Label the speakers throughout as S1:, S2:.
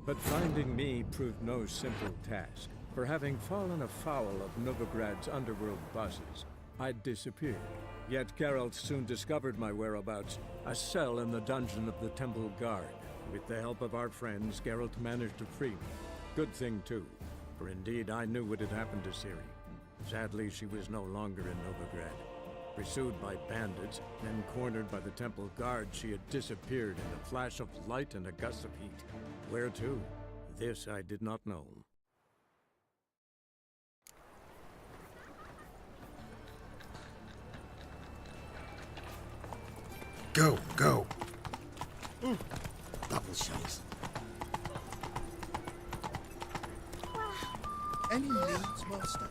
S1: But finding me proved no simple task. For having fallen afoul of Novigrad's underworld bosses, I'd disappeared. Yet Geralt soon discovered my whereabouts, a cell in the dungeon of the Temple Guard. With the help of our friends, Geralt managed to free me. Good thing too, for indeed I knew what had happened to Ciri. Sadly, she was no longer in Novigrad. Pursued by bandits, then cornered by the Temple Guard, she had disappeared in a flash of light and a gust of heat. Where to? This I did not know.
S2: Go, go. Double shots. Any needs, Master?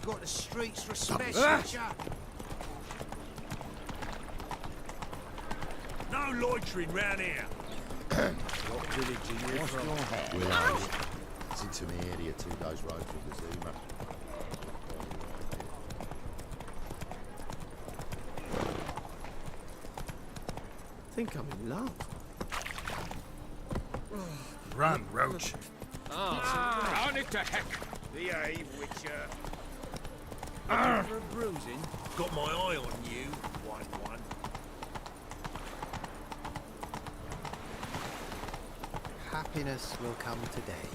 S3: Got the streets for a special chap.
S4: No loitering round here.
S2: What village are you from?
S5: Willow. It's into my area, 2 days road from the Zuma.
S2: I think I'm in love.
S6: Run, Roach.
S4: On it to heck.
S3: Behave, Witcher.
S4: For a bruising. Got my eye on you, 1-1.
S2: Happiness will come today.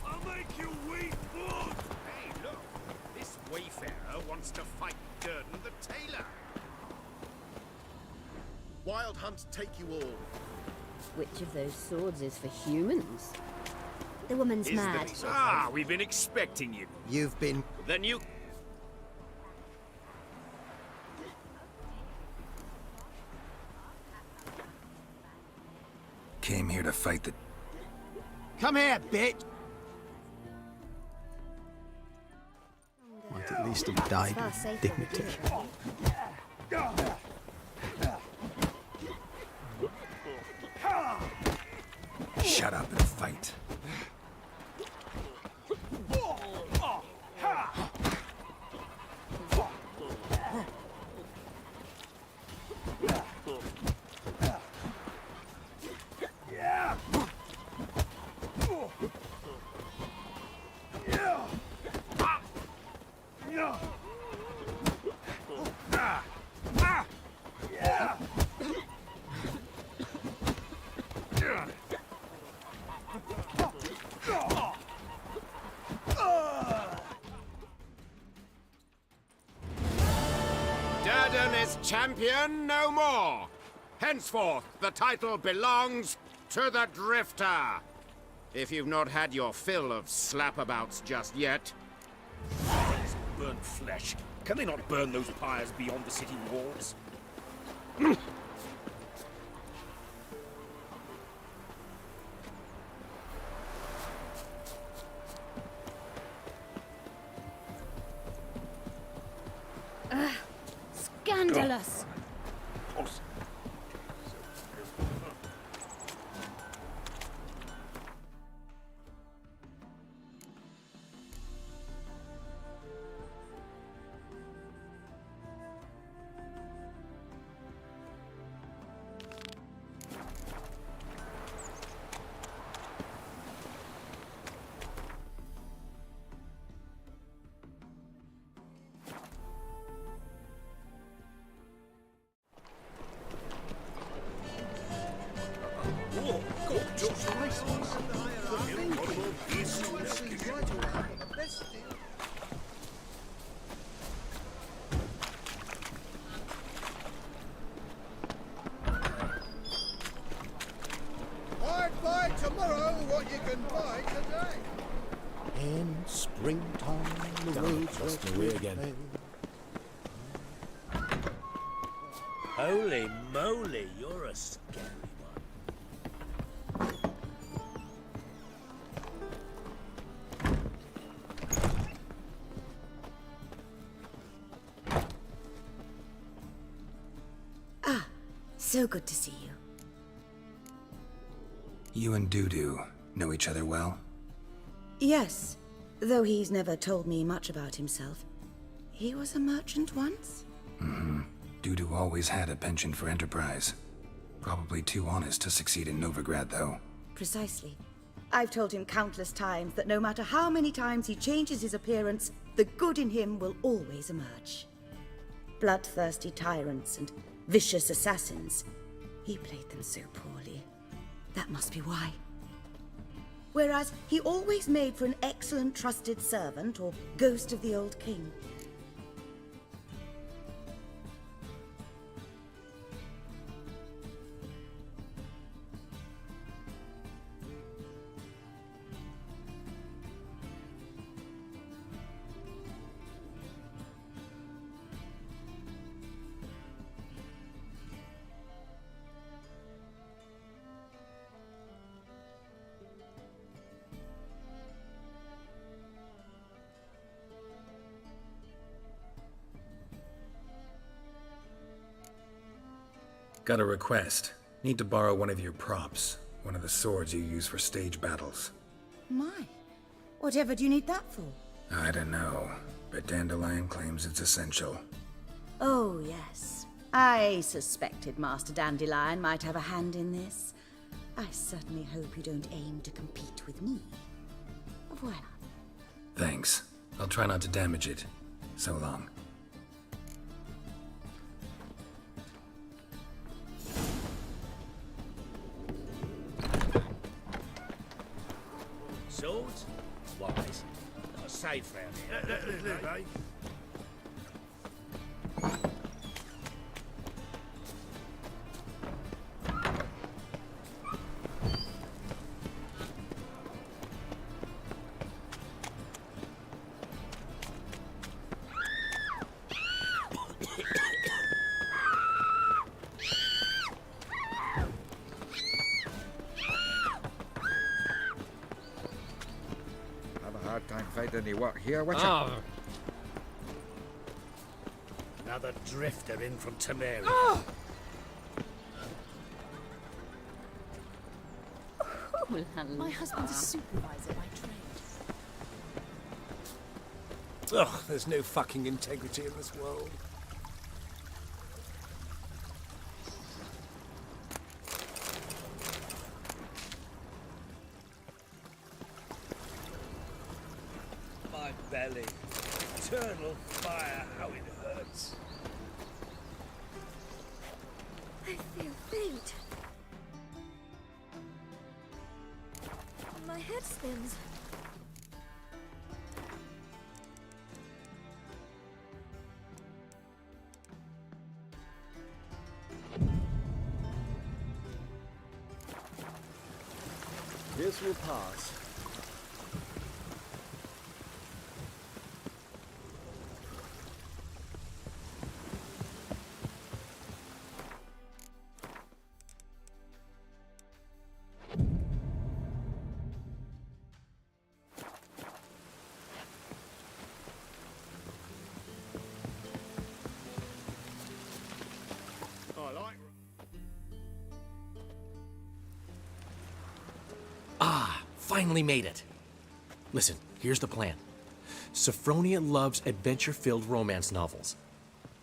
S4: I'll make you weep, blood.
S3: Hey, look. This wayfarer wants to fight Durden the tailor.
S5: Wild hunts take you all.
S7: Which of those swords is for humans? The woman's
S3: Is
S7: mad.
S4: We've been expecting you.
S2: You've been...
S3: Then you...
S6: Came here to fight the...
S2: Come here, bitch! Might at least have died
S7: Far
S2: with
S7: safer
S2: dignity.
S6: Shut up and fight.
S3: Durden is champion no more. Henceforth, the title belongs to the Drifter. If you've not had your fill of slapabouts just yet.
S4: It's burnt flesh. Can they not burn those pyres beyond the city walls?
S7: Scandalous!
S2: I'd buy tomorrow what you can buy today. In springtime, the roads
S4: lost
S2: are
S4: my way again.
S2: clear.
S4: Holy moly, you're a scary one.
S7: So good to see you.
S6: You and Dudu know each other well?
S8: Yes, though he's never told me much about himself. He was a merchant once?
S6: Dudu always had a penchant for enterprise. Probably too honest to succeed in Novigrad, though.
S8: Precisely. I've told him countless times that no matter how many times he changes his appearance, the good in him will always emerge. Bloodthirsty tyrants and vicious assassins. He played them so poorly. That must be why. Whereas he always made for an excellent trusted servant or ghost of the old king.
S6: Got a request. Need to borrow one of your props. One of the swords you use for stage battles.
S8: My, whatever do you need that for?
S6: I don't know, but Dandelion claims it's essential.
S8: Oh, yes. I suspected Master Dandelion might have a hand in this. I certainly hope you don't aim to compete with me. Voilà.
S6: Thanks. I'll try not to damage it. So long.
S4: Swords? Wise. Not safe round here.
S9: Time fighting any work here, whatcha?
S4: Oh. Another drifter in from Temeria.
S7: Oh,
S10: My husband's a supervisor by trade.
S11: Ugh, there's no fucking integrity in this world.
S4: My belly. Eternal fire, how it hurts.
S10: I feel faint. My head spins.
S2: This will pass.
S12: Finally made it. Listen, here's the plan. Sophronia loves adventure-filled romance novels.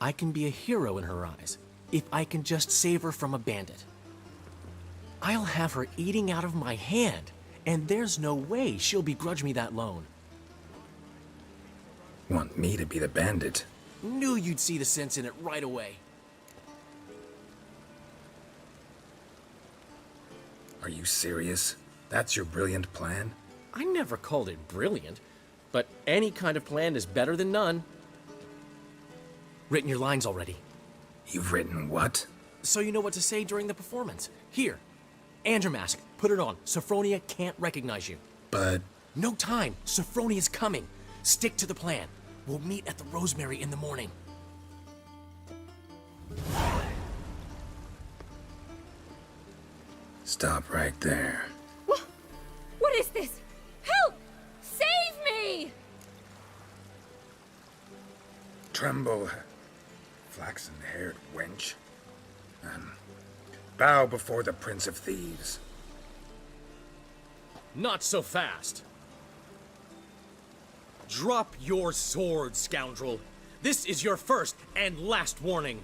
S12: I can be a hero in her eyes if I can just save her from a bandit. I'll have her eating out of my hand, and there's no way she'll begrudge me that loan.
S6: Want me to be the bandit?
S12: Knew you'd see the sense in it right away.
S6: Are you serious? That's your brilliant plan?
S12: I never called it brilliant, but any kind of plan is better than none. Written your lines already.
S6: You've written what?
S12: So you know what to say during the performance. Here, and your mask. Put it on. Sophronia can't recognize you.
S6: But...
S12: No time. Sophronia's coming. Stick to the plan. We'll meet at the Rosemary in the morning.
S6: Stop right there.
S10: What is this? Help! Save me!
S6: Tremble, flaxen-haired wench. Bow before the Prince of Thieves.
S12: Not so fast. Drop your sword, scoundrel. This is your first and last warning.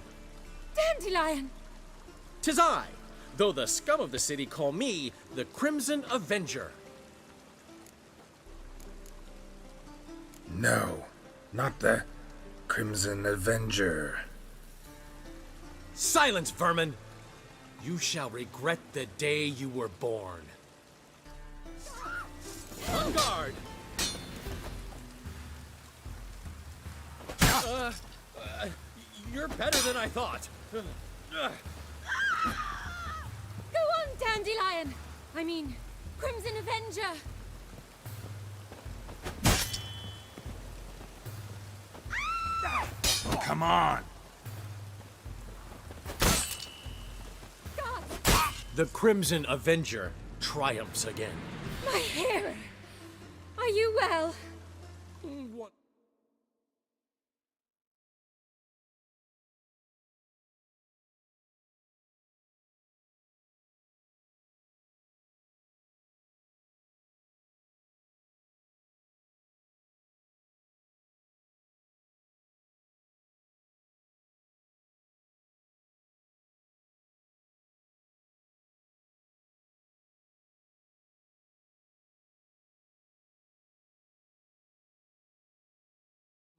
S10: Dandelion!
S12: 'Tis I, though the scum of the city call me the Crimson Avenger.
S6: No, not the Crimson Avenger.
S12: Silence, vermin! You shall regret the day you were born. On guard! You're better than I thought.
S10: Go on, Dandelion! I mean, Crimson Avenger!
S4: Come on!
S10: God!
S12: The Crimson Avenger triumphs again.
S10: My hair! Are you well?
S12: What?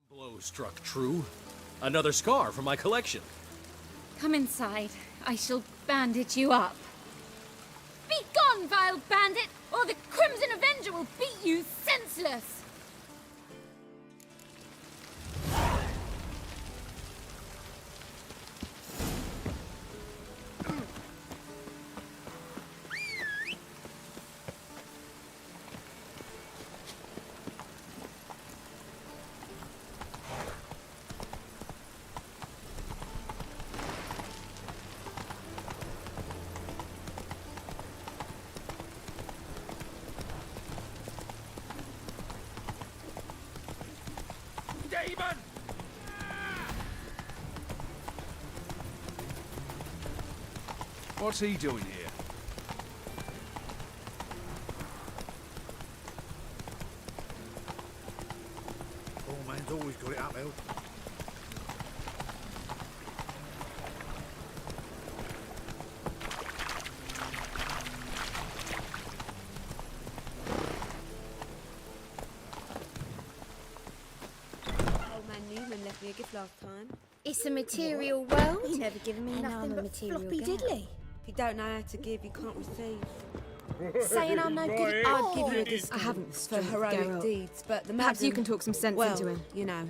S12: Blow struck true. Another scar from my collection.
S10: Come inside. I shall bandage you up. Be gone, vile bandit, or the Crimson Avenger will beat you senseless!
S4: What's he doing here?
S2: Oh, man's always got it uphill.
S13: Old man Newman left me a gift last time.
S7: It's a material world.
S13: He's never given me
S7: And I'm
S13: nothing
S7: a
S13: but
S7: material
S13: floppy
S7: girl.
S13: diddly. If you don't know how to give, you can't receive.
S7: Saying I'm no good.
S13: I'd give you a discount
S7: I haven't
S13: for
S7: strength,
S13: heroic
S7: Geralt.
S13: deeds, but the
S7: Perhaps you
S13: madam-
S7: can talk some sense
S13: well,
S7: into him.
S13: you know.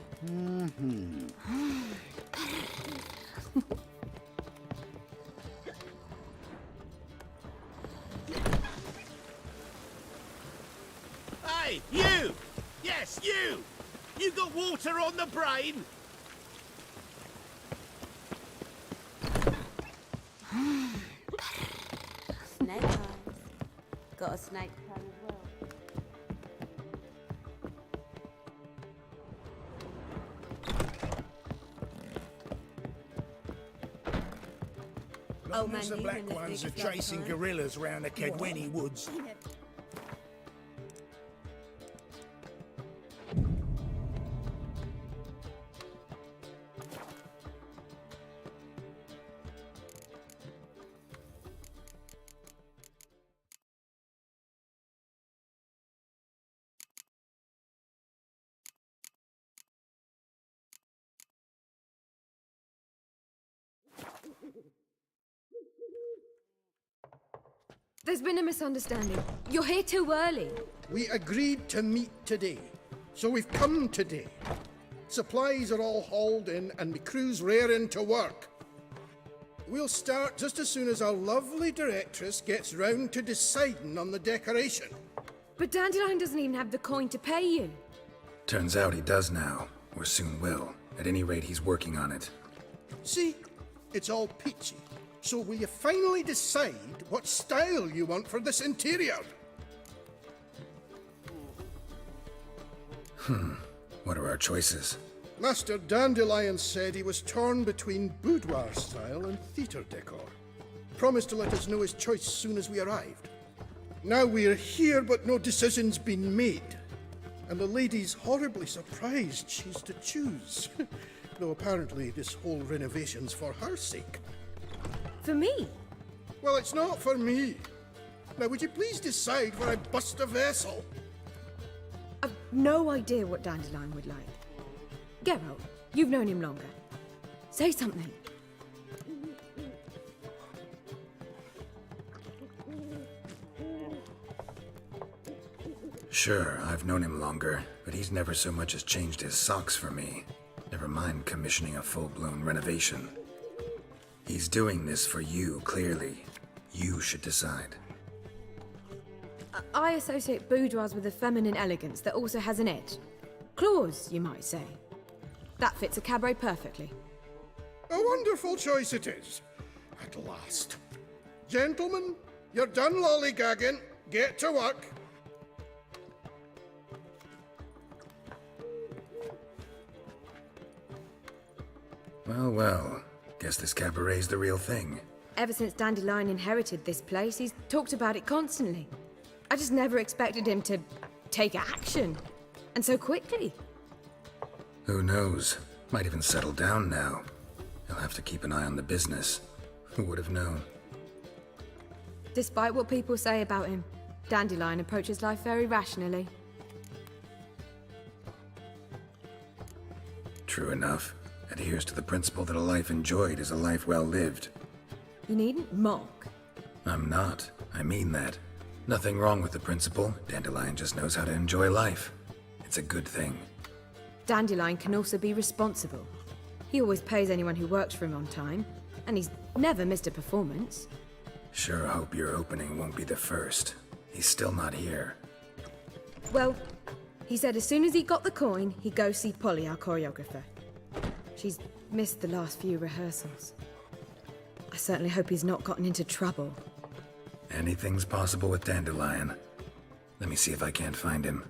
S3: Hey, you! Yes, you! You got water on the brain?
S13: Snake eyes. Got a snake plan as well.
S2: Long
S13: man
S2: as the
S13: Newman
S2: black
S13: left me a
S2: ones are
S13: gift last
S2: chasing
S13: time.
S2: gorillas round the Kedwenny woods.
S7: There's been a misunderstanding. You're here too early.
S2: We agreed to meet today, so we've come today. Supplies are all hauled in and the crew's raring to work. We'll start just as soon as our lovely directress gets round to deciding on the decoration.
S7: But Dandelion doesn't even have the coin to pay you.
S6: Turns out he does now, or soon will. At any rate, he's working on it.
S2: See? It's all peachy. So will you finally decide what style you want for this interior?
S6: What are our choices?
S2: Master Dandelion said he was torn between boudoir style and theatre decor. Promised to let us know his choice soon as we arrived. Now we're here, but no decision's been made. And the lady's horribly surprised she's to choose. Though apparently this whole renovation's for her sake.
S7: For me?
S2: Well, it's not for me. Now, would you please decide where I bust a vessel?
S14: I've no idea what Dandelion would like. Geralt, you've known him longer. Say something.
S6: Sure, I've known him longer, but he's never so much as changed his socks for me. Never mind commissioning a full-blown renovation. He's doing this for you, clearly. You should decide.
S14: I associate boudoirs with a feminine elegance that also has an edge. Claws, you might say. That fits a cabaret perfectly.
S2: A wonderful choice it is. At last. Gentlemen, you're done lollygagging. Get to work.
S6: Well, well. Guess this cabaret's the real thing.
S14: Ever since Dandelion inherited this place, he's talked about it constantly. I just never expected him to take action. And so quickly.
S6: Who knows? Might even settle down now. He'll have to keep an eye on the business. Who would have known?
S14: Despite what people say about him, Dandelion approaches life very rationally.
S6: True enough. Adheres to the principle that a life enjoyed is a life well lived.
S14: You needn't mock.
S6: I'm not. I mean that. Nothing wrong with the principle. Dandelion just knows how to enjoy life. It's a good thing.
S14: Dandelion can also be responsible. He always pays anyone who works for him on time, and he's never missed a performance.
S6: Sure hope your opening won't be the first. He's still not here.
S14: Well, he said as soon as he got the coin, he'd go see Polly, our choreographer. She's missed the last few rehearsals. I certainly hope he's not gotten into trouble.
S6: Anything's possible with Dandelion. Let me see if I can't find him.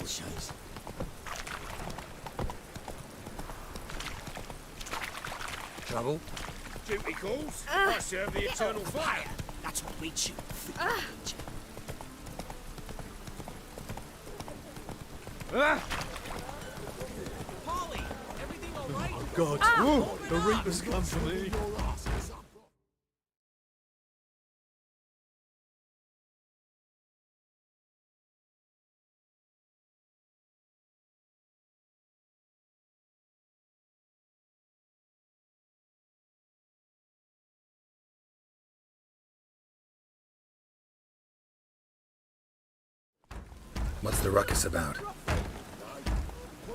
S4: Shows.
S11: Trouble?
S4: Duty calls. I serve the eternal fire. That's what we shoot.
S12: Polly, everything all right?
S11: Oh God! The Reaper's come for me.
S6: What's the ruckus about?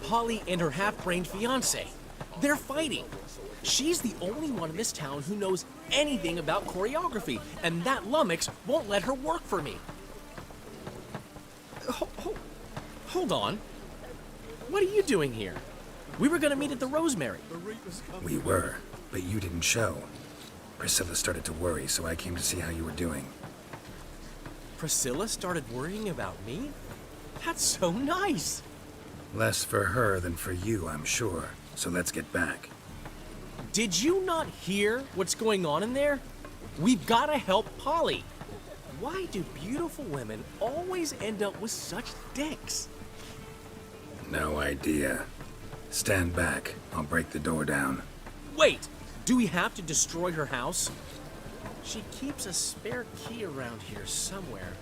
S12: Polly and her half-brained fiancé. They're fighting. She's the only one in this town who knows anything about choreography, and that lummox won't let her work for me. Hold on. What are you doing here? We were gonna meet at the Rosemary.
S6: We were, but you didn't show. Priscilla started to worry, so I came to see how you were doing.
S12: Priscilla started worrying about me? That's so nice!
S6: Less for her than for you, I'm sure. So let's get back.
S12: Did you not hear what's going on in there? We've gotta help Polly. Why do beautiful women always end up with such dicks?
S6: No idea. Stand back. I'll break the door down.
S12: Wait! Do we have to destroy her house? She keeps a spare key around here somewhere.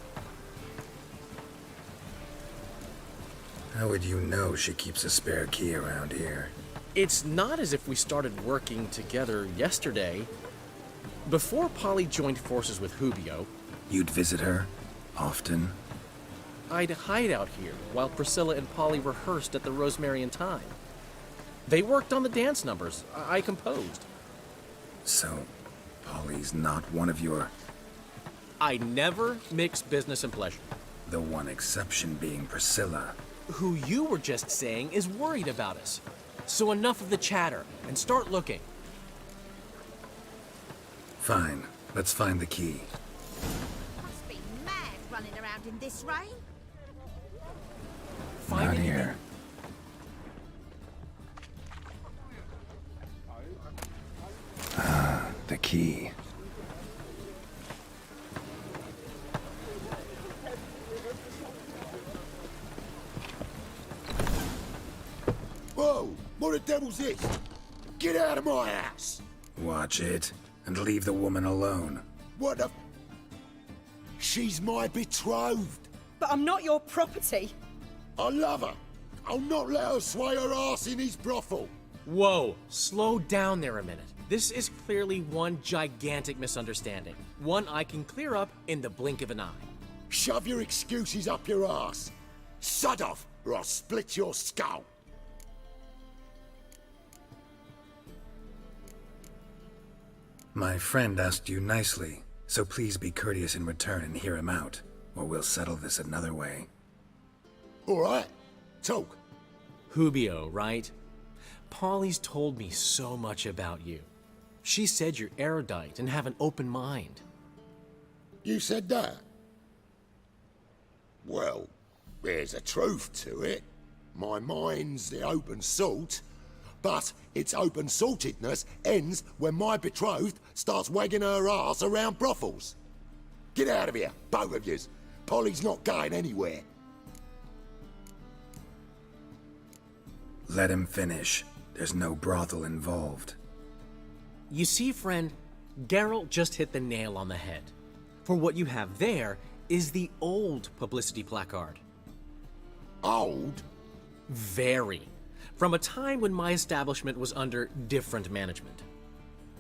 S6: How would you know she keeps a spare key around here?
S12: It's not as if we started working together yesterday. Before Polly joined forces with Hubio...
S6: You'd visit her? Often?
S12: I'd hide out here while Priscilla and Polly rehearsed at the Rosemary and Thyme. They worked on the dance numbers. I composed.
S6: So, Polly's not one of your...
S12: I never mix business and pleasure.
S6: The one exception being Priscilla.
S12: Who you were just saying is worried about us. So enough of the chatter, and start looking.
S6: Fine. Let's find the key.
S13: Must be mad running around in this rain.
S6: Not here. Ah, the key.
S5: Whoa! What the devil's this? Get out of my house!
S6: Watch it, and leave the woman alone.
S5: What the... She's my betrothed.
S14: But I'm not your property.
S5: I love her. I'll not let her sway her ass in his brothel.
S12: Whoa, slow down there a minute. This is clearly one gigantic misunderstanding. One I can clear up in the blink of an eye.
S5: Shove your excuses up your ass. Sod off, or I'll split your skull.
S6: My friend asked you nicely, so please be courteous in return and hear him out, or we'll settle this another way.
S5: All right, talk.
S12: Hubio, right? Polly's told me so much about you. She said you're erudite and have an open mind.
S5: You said that? Well, there's a truth to it. My mind's the open salt, but its open saltedness ends when my betrothed starts wagging her ass around brothels. Get out of here, both of yous. Polly's not going anywhere.
S6: Let him finish. There's no brothel involved.
S12: You see, friend, Geralt just hit the nail on the head. For what you have there is the old publicity placard.
S5: Old?
S12: Very. From a time when my establishment was under different management.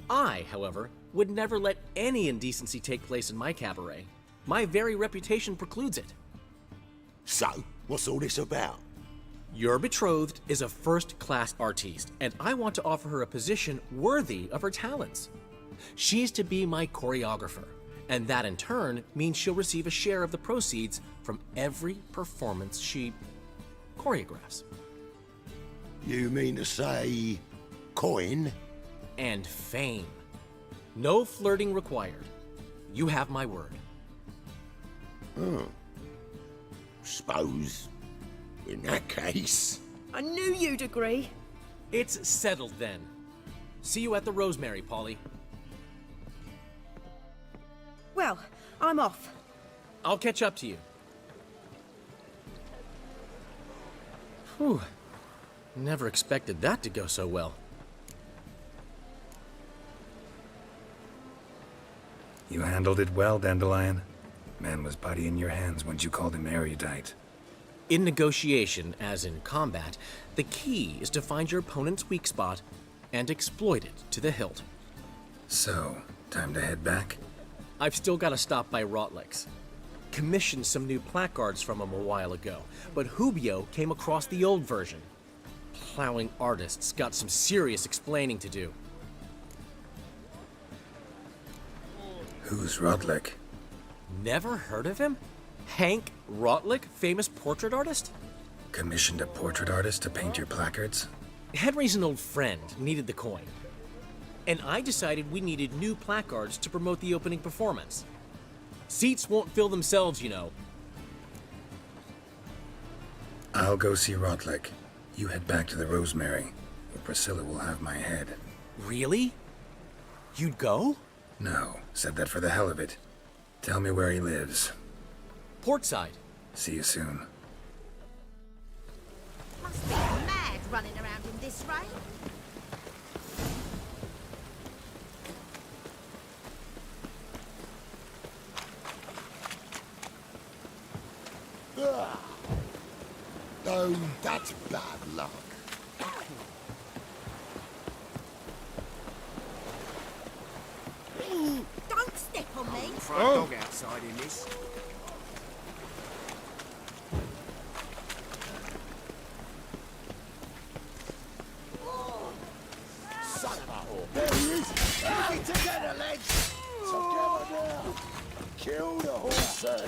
S12: I, however, would never let any indecency take place in my cabaret. My very reputation precludes it.
S5: So, what's all this about?
S12: Your betrothed is a first-class artiste, and I want to offer her a position worthy of her talents. She's to be my choreographer, and that in turn means she'll receive a share of the proceeds from every performance she choreographs.
S5: You mean to say... coin?
S12: And fame. No flirting required. You have my word.
S5: Oh. Suppose... in that case...
S14: I knew you'd agree.
S12: It's settled then. See you at the Rosemary, Polly.
S8: Well, I'm off.
S12: I'll catch up to you. Whew. Never expected that to go so well.
S6: You handled it well, Dandelion. Man was body in your hands once you called him erudite.
S12: In negotiation, as in combat, the key is to find your opponent's weak spot and exploit it to the hilt.
S6: So, time to head back?
S12: I've still got to stop by Rotlick's. Commissioned some new placards from him a while ago, but Hubio came across the old version. Plowing artists got some serious explaining to do.
S6: Who's Rotlick?
S12: Never heard of him? Hank Rotlick, famous portrait artist?
S6: Commissioned a portrait artist to paint your placards?
S12: Henry's an old friend, needed the coin. And I decided we needed new placards to promote the opening performance. Seats won't fill themselves, you know.
S6: I'll go see Rotlick. You head back to the Rosemary, or Priscilla will have my head.
S12: Really? You'd go?
S6: No, said that for the hell of it. Tell me where he lives.
S12: Portside.
S6: See you soon.
S13: Must be mad running around in this rain.
S5: Oh, that's bad luck.
S13: Don't step on me.
S3: Front dog outside in this.
S5: Son of a whore. There he is! Kill the horses!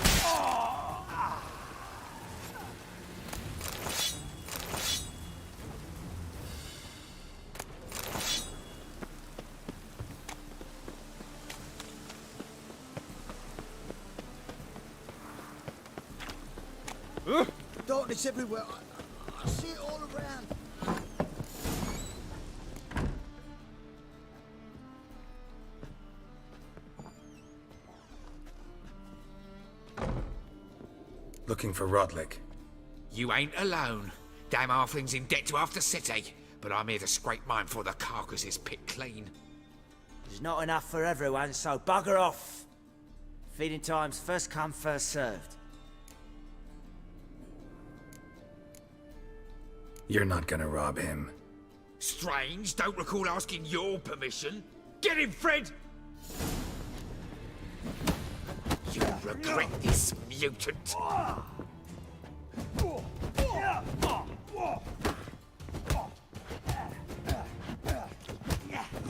S15: Darkness everywhere. I see it all around.
S6: Looking for Rotlick.
S9: You ain't alone. Damn halfling's in debt to half the city, but I'm here to scrape mine before the carcass is picked clean.
S15: There's not enough for everyone, so bugger off. Feeding time's first come, first served.
S6: You're not gonna rob him.
S9: Strange, don't recall asking your permission. Get him, Fred! You'll regret this, mutant.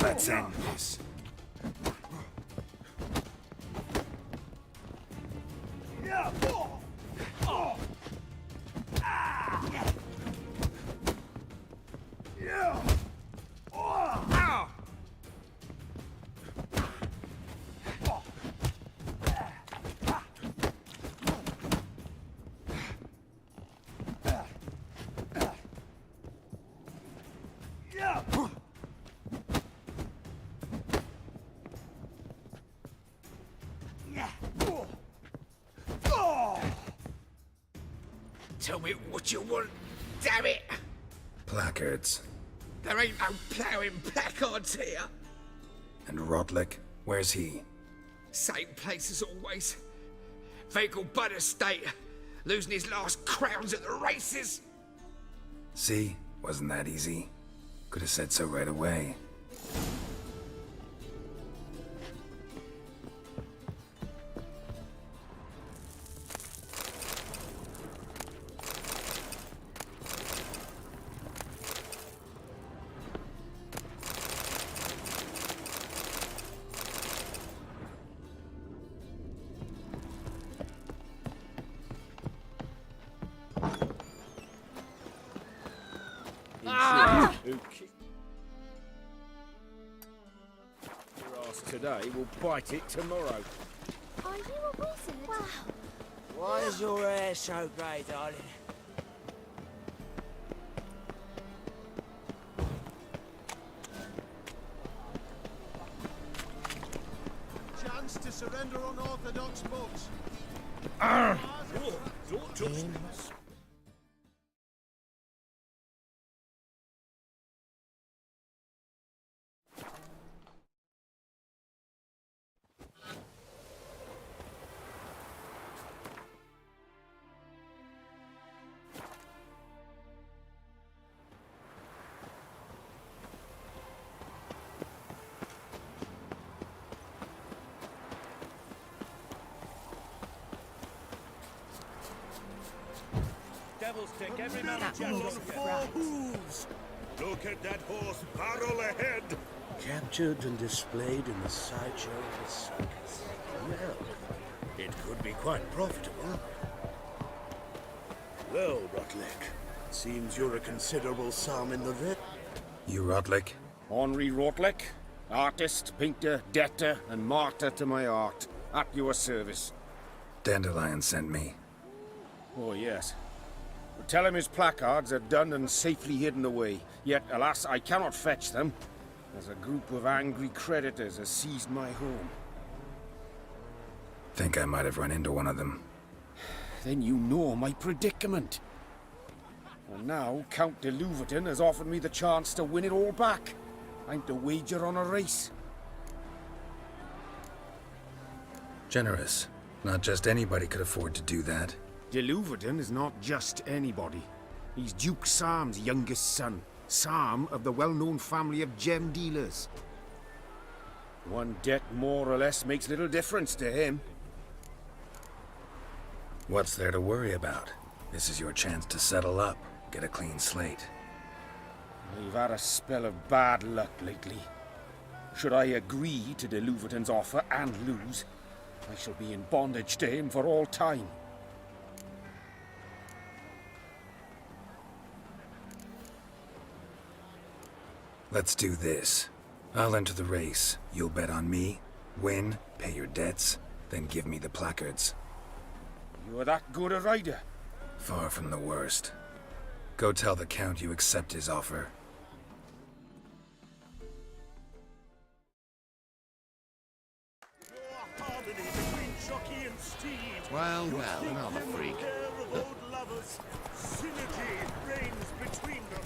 S6: Let's end this.
S9: Tell me what you want, damn it!
S6: Placards.
S9: There ain't no ploughing placards here.
S6: And Rotlick? Where's he?
S9: Same place as always. Vehicle butter state. Losing his last crowns at the races.
S6: See? Wasn't that easy? Could have said so right away.
S4: Your ass today will bite it tomorrow.
S10: Are you a wizard? Wow.
S15: Why is your hair so grey, darling?
S2: Chance to surrender unorthodox boats.
S4: Devil's take every man jack on 4 hooves. Look at that horse barrel ahead.
S16: Captured and displayed in the sideshow of the circus. Well, it could be quite profitable. Well, Rotlick, seems you're a considerable sum in the vet.
S6: You Rotlick?
S3: Henri Rotlick, artist, painter, debtor, and martyr to my art. At your service.
S6: Dandelion sent me.
S3: Oh, yes. Tell him his placards are done and safely hidden away. Yet, alas, I cannot fetch them, as a group of angry creditors has seized my home.
S6: Think I might have run into one of them.
S3: Then you know my predicament. And now, Count de Louverton has offered me the chance to win it all back. I'm to wager on a race.
S6: Generous. Not just anybody could afford to do that.
S3: De Louverton is not just anybody. He's Duke Sam's youngest son. Sam of the well-known family of gem dealers. One debt more or less makes little difference to him.
S6: What's there to worry about? This is your chance to settle up, get a clean slate.
S3: I've had a spell of bad luck lately. Should I agree to de Louverton's offer and lose,
S4: I shall be in bondage to him for all time.
S6: Let's do this. I'll enter the race. You'll bet on me, win, pay your debts, then give me the placards.
S4: You are that good a rider?
S6: Far from the worst. Go tell the Count you accept his offer.
S3: Well, another freak.
S4: Synergy reigns between them.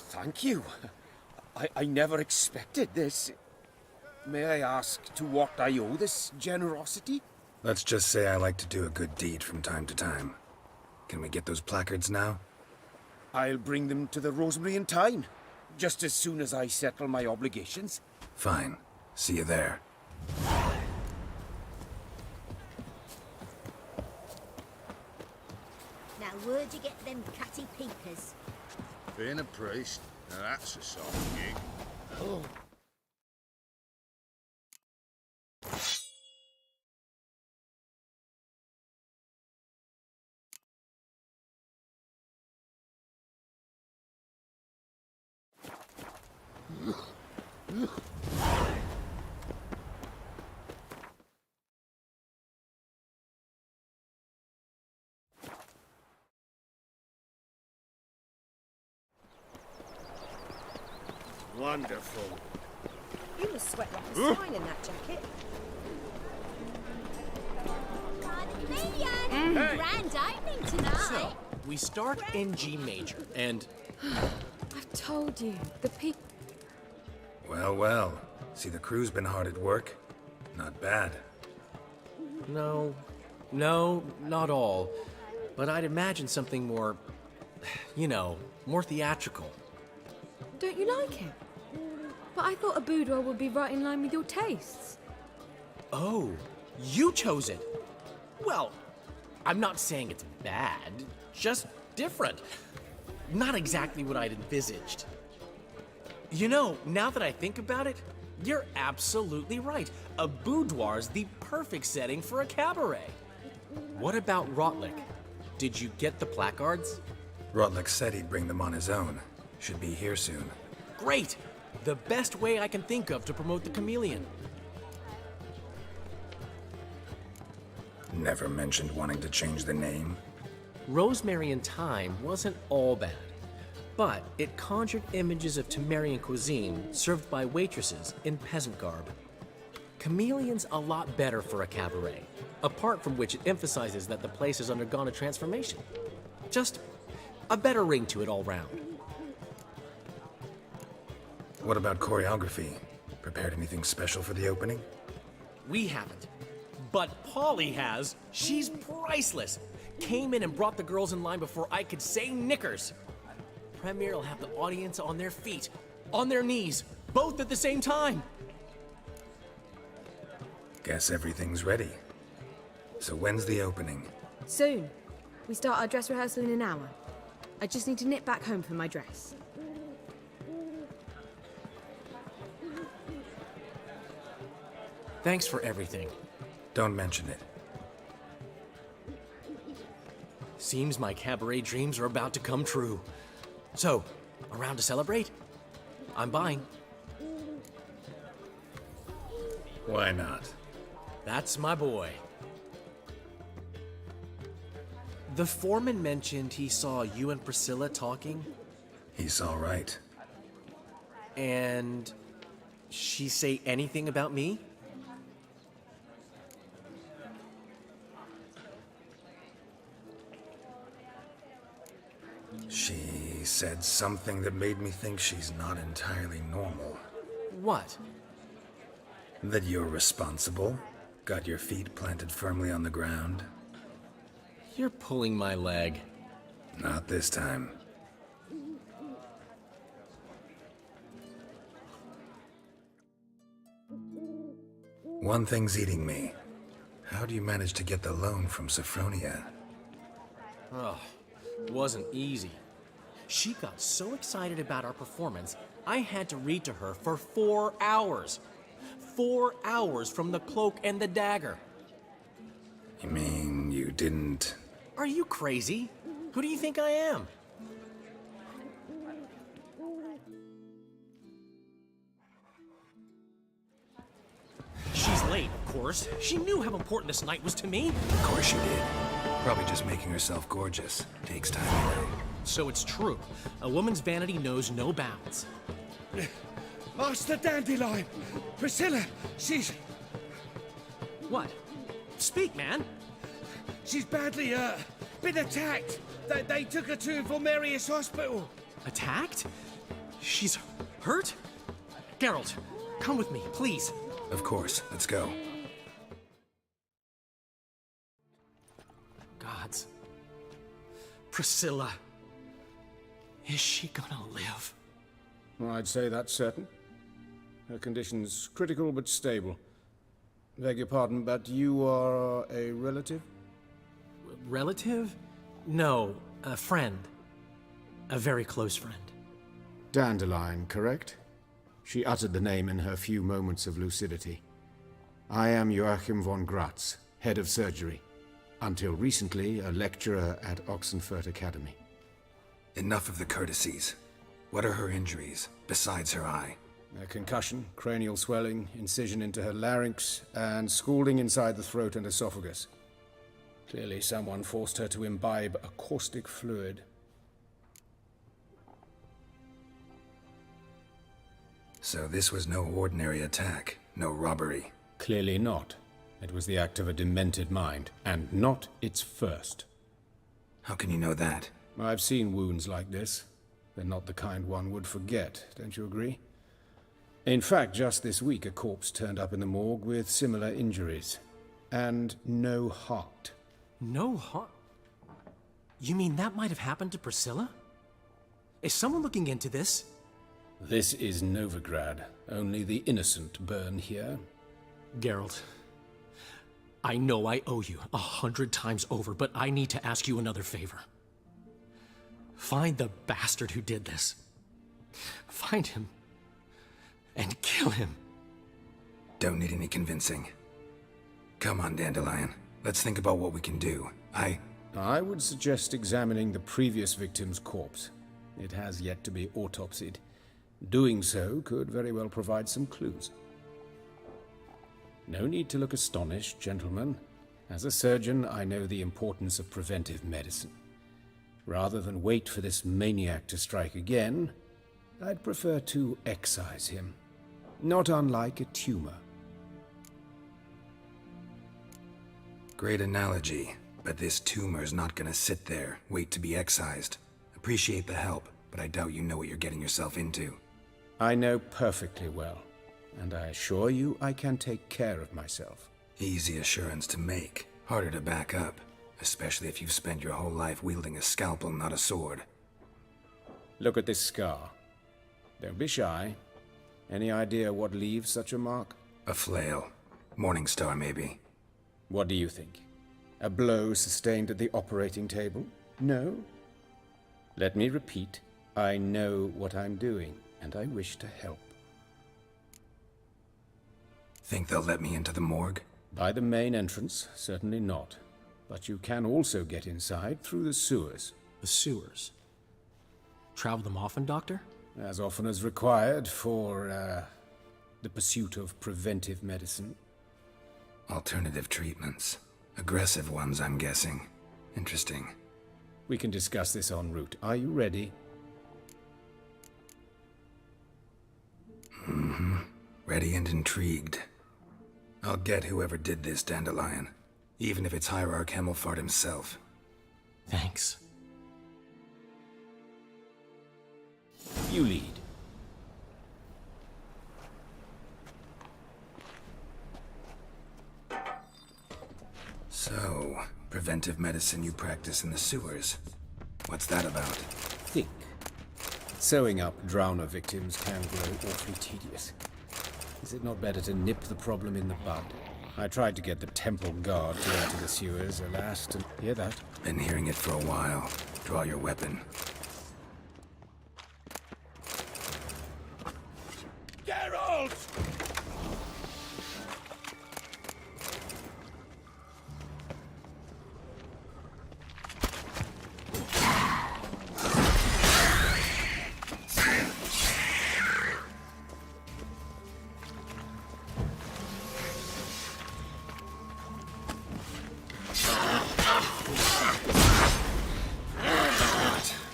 S4: Thank you. I never expected this. May I ask to what I owe this generosity?
S6: Let's just say I like to do a good deed from time to time. Can we get those placards now?
S4: I'll bring them to the Rosemary in time, just as soon as I settle my obligations.
S6: Fine. See you there.
S13: Now, where'd you get them cutty peepers?
S16: Being a priest, now that's a soft gig.
S4: Oh. Wonderful.
S14: You must sweat like a swine in that jacket.
S10: Hey. Grand opening tonight.
S12: So, we start in G major, and...
S14: I've told you, the people...
S6: Well, well. See, the crew's been hard at work. Not bad.
S12: No, not all. But I'd imagine something more, you know, more theatrical.
S14: Don't you like it? But I thought a boudoir would be right in line with your tastes.
S12: Oh, you chose it. Well, I'm not saying it's bad, just different. Not exactly what I'd envisaged. You know, now that I think about it, you're absolutely right. A boudoir's the perfect setting for a cabaret. What about Rotlick? Did you get the placards?
S6: Rotlick said he'd bring them on his own. Should be here soon.
S12: Great! The best way I can think of to promote the chameleon.
S6: Never mentioned wanting to change the name.
S12: Rosemary in Time wasn't all bad, but it conjured images of Temerian cuisine served by waitresses in peasant garb. Chameleon's a lot better for a cabaret, apart from which it emphasizes that the place has undergone a transformation. Just a better ring to it all round.
S6: What about choreography? Prepared anything special for the opening?
S12: We haven't. But Polly has. She's priceless. Came in and brought the girls in line before I could say knickers. Premiere will have the audience on their feet, on their knees, both at the same time.
S6: Guess everything's ready. So when's the opening?
S14: Soon. We start our dress rehearsal in an hour. I just need to nip back home for my dress.
S12: Thanks for everything.
S6: Don't mention it.
S12: Seems my cabaret dreams are about to come true. So, around to celebrate? I'm buying.
S6: Why not?
S12: That's my boy. The foreman mentioned he saw you and Priscilla talking.
S6: He's all right.
S12: And she say anything about me?
S6: She said something that made me think she's not entirely normal.
S12: What?
S6: That you're responsible, got your feet planted firmly on the ground.
S12: You're pulling my leg.
S6: Not this time. One thing's eating me. How do you manage to get the loan from Sophronia?
S12: Oh, wasn't easy. She got so excited about our performance, I had to read to her for 4 hours. 4 hours from the cloak and the dagger.
S6: You mean you didn't...
S12: Are you crazy? Who do you think I am? She's late, of course. She knew how important this night was to me.
S6: Of course she did. Probably just making herself gorgeous. Takes time, you know.
S12: So it's true. A woman's vanity knows no bounds.
S9: Master Dandelion! Priscilla, she's...
S12: What? Speak, man!
S9: She's badly, been attacked. They took her to Vulmerius Hospital.
S12: Attacked? She's hurt? Geralt, come with me, please.
S6: Of course, let's go.
S12: Gods. Priscilla. Is she gonna live?
S2: I'd say that's certain. Her condition's critical but stable. Beg your pardon, but you are a relative?
S12: Relative? No, a friend. A very close friend.
S2: Dandelion, correct? She uttered the name in her few moments of lucidity. I am Joachim von Gratz, head of surgery. Until recently, a lecturer at Oxenfurt Academy.
S6: Enough of the courtesies. What are her injuries, besides her eye?
S2: A concussion, cranial swelling, incision into her larynx, and scalding inside the throat and esophagus. Clearly someone forced her to imbibe a caustic fluid.
S6: So this was no ordinary attack, no robbery.
S2: Clearly not. It was the act of a demented mind, and not its first.
S6: How can you know that?
S2: I've seen wounds like this. They're not the kind one would forget, don't you agree? In fact, just this week a corpse turned up in the morgue with similar injuries. And no heart.
S12: No heart? You mean that might have happened to Priscilla? Is someone looking into this?
S2: This is Novigrad. Only the innocent burn here.
S12: Geralt, I know I owe you 100 times over, but I need to ask you another favor. Find the bastard who did this. Find him and kill him.
S6: Don't need any convincing. Come on, Dandelion. Let's think about what we can do.
S2: I would suggest examining the previous victim's corpse. It has yet to be autopsied. Doing so could very well provide some clues. No need to look astonished, gentlemen. As a surgeon, I know the importance of preventive medicine. Rather than wait for this maniac to strike again, I'd prefer to excise him. Not unlike a tumor.
S6: Great analogy, but this tumor's not gonna sit there, wait to be excised. Appreciate the help, but I doubt you know what you're getting yourself into.
S2: I know perfectly well, and I assure you I can take care of myself.
S6: Easy assurance to make, harder to back up, especially if you've spent your whole life wielding a scalpel, not a sword.
S2: Look at this scar. Don't be shy. Any idea what leaves such a mark?
S6: A flail. Morningstar, maybe.
S2: What do you think? A blow sustained at the operating table? No? Let me repeat. I know what I'm doing, and I wish to help.
S6: Think they'll let me into the morgue?
S2: By the main entrance, certainly not. But you can also get inside through the sewers.
S12: The sewers? Travel them often, Doctor?
S2: As often as required for, the pursuit of preventive medicine.
S6: Alternative treatments. Aggressive ones, I'm guessing. Interesting.
S17: We can discuss this en route. Are you ready?
S6: Mm-hmm. Ready and intrigued. I'll get whoever did this, Dandelion. Even if it's Hierarch Hemmelfart himself.
S12: Thanks.
S17: You lead.
S6: So, preventive medicine you practice in the sewers. What's that about?
S17: Think. Sewing up drowner victims can grow awfully tedious. Is it not better to nip the problem in the bud? I tried to get the temple guard to enter the sewers, alas, and hear that?
S6: Been hearing it for a while. Draw your weapon.
S16: Geralt!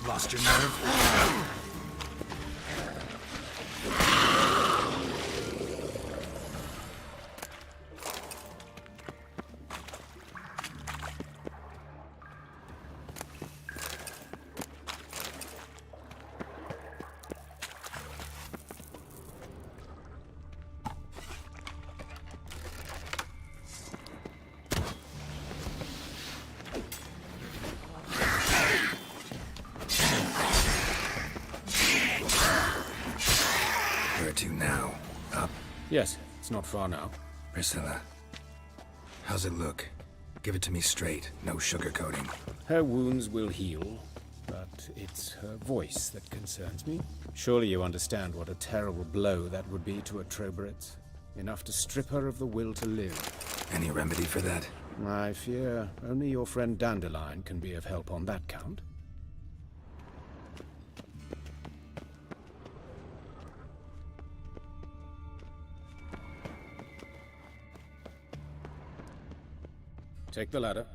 S6: Lost your nerve? Where to now? Up?
S17: Yes, it's not far now.
S6: Priscilla. How's it look? Give it to me straight, no sugarcoating.
S17: Her wounds will heal, but it's her voice that concerns me. Surely you understand what a terrible blow that would be to a Troberet. Enough to strip her of the will to live.
S6: Any remedy for that?
S17: I fear only your friend Dandelion can be of help on that count. Take the ladder.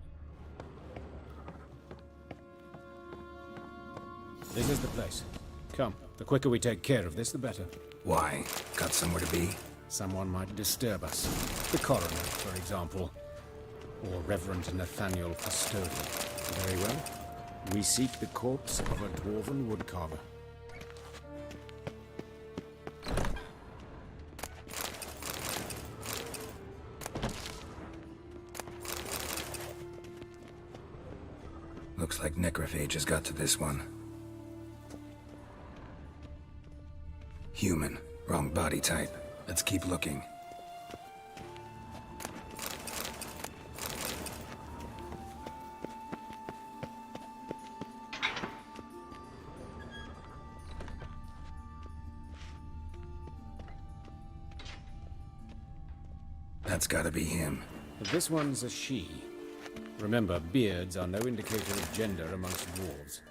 S17: This is the place. Come, the quicker we take care of this, the better.
S6: Why? Got somewhere to be?
S17: Someone might disturb us. The coroner, for example. Or Reverend Nathaniel Custodian. Very well. We seek the corpse of a dwarven woodcarver.
S6: Looks like necrophage has got to this one. Human. Wrong body type. Let's keep looking. That's gotta be him.
S17: But this one's a she. Remember, beards are no indicator of gender amongst dwarves.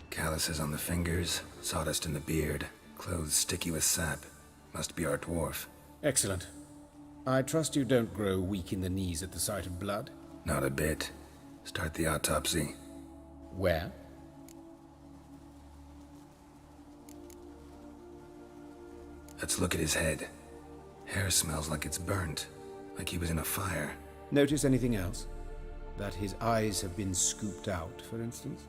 S6: Calluses on the fingers, sawdust in the beard, clothes sticky with sap. Must be our dwarf.
S17: Excellent. I trust you don't grow weak in the knees at the sight of blood?
S6: Not a bit. Start the autopsy.
S17: Where?
S6: Let's look at his head. Hair smells like it's burnt, like he was in a fire.
S17: Notice anything else? That his eyes have been scooped out, for instance?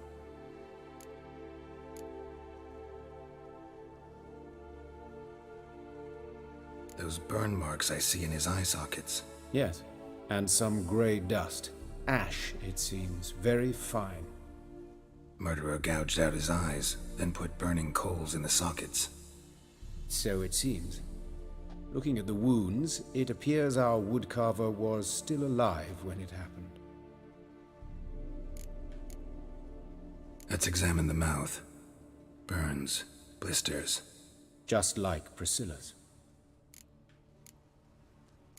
S6: Those burn marks I see in his eye sockets.
S17: Yes, and some grey dust. Ash, it seems. Very fine.
S6: Murderer gouged out his eyes, then put burning coals in the sockets.
S17: So it seems. Looking at the wounds, it appears our woodcarver was still alive when it happened.
S6: Let's examine the mouth. Burns, blisters.
S17: Just like Priscilla's.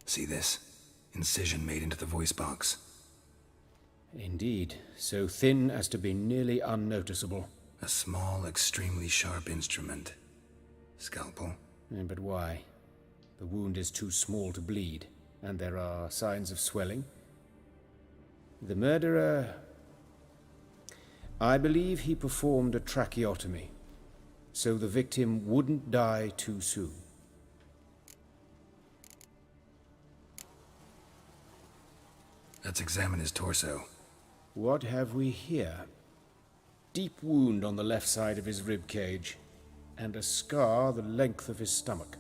S6: See this? Incision made into the voice box.
S17: Indeed, so thin as to be nearly unnoticeable.
S6: A small, extremely sharp instrument. Scalpel?
S17: But why? The wound is too small to bleed, and there are signs of swelling. The murderer... I believe he performed a tracheotomy, so the victim wouldn't die too soon.
S6: Let's examine his torso.
S17: What have we here? Deep wound on the left side of his rib cage, and a scar the length of his stomach.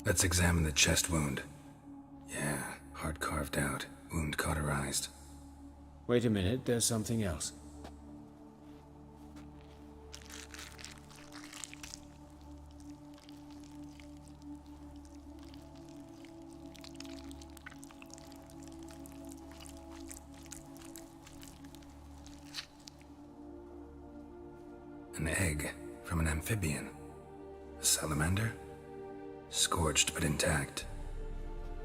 S6: Let's examine the chest wound. Yeah, heart carved out, wound cauterized.
S17: Wait a minute, there's something else.
S6: An egg from an amphibian. A salamander? Scorched but intact.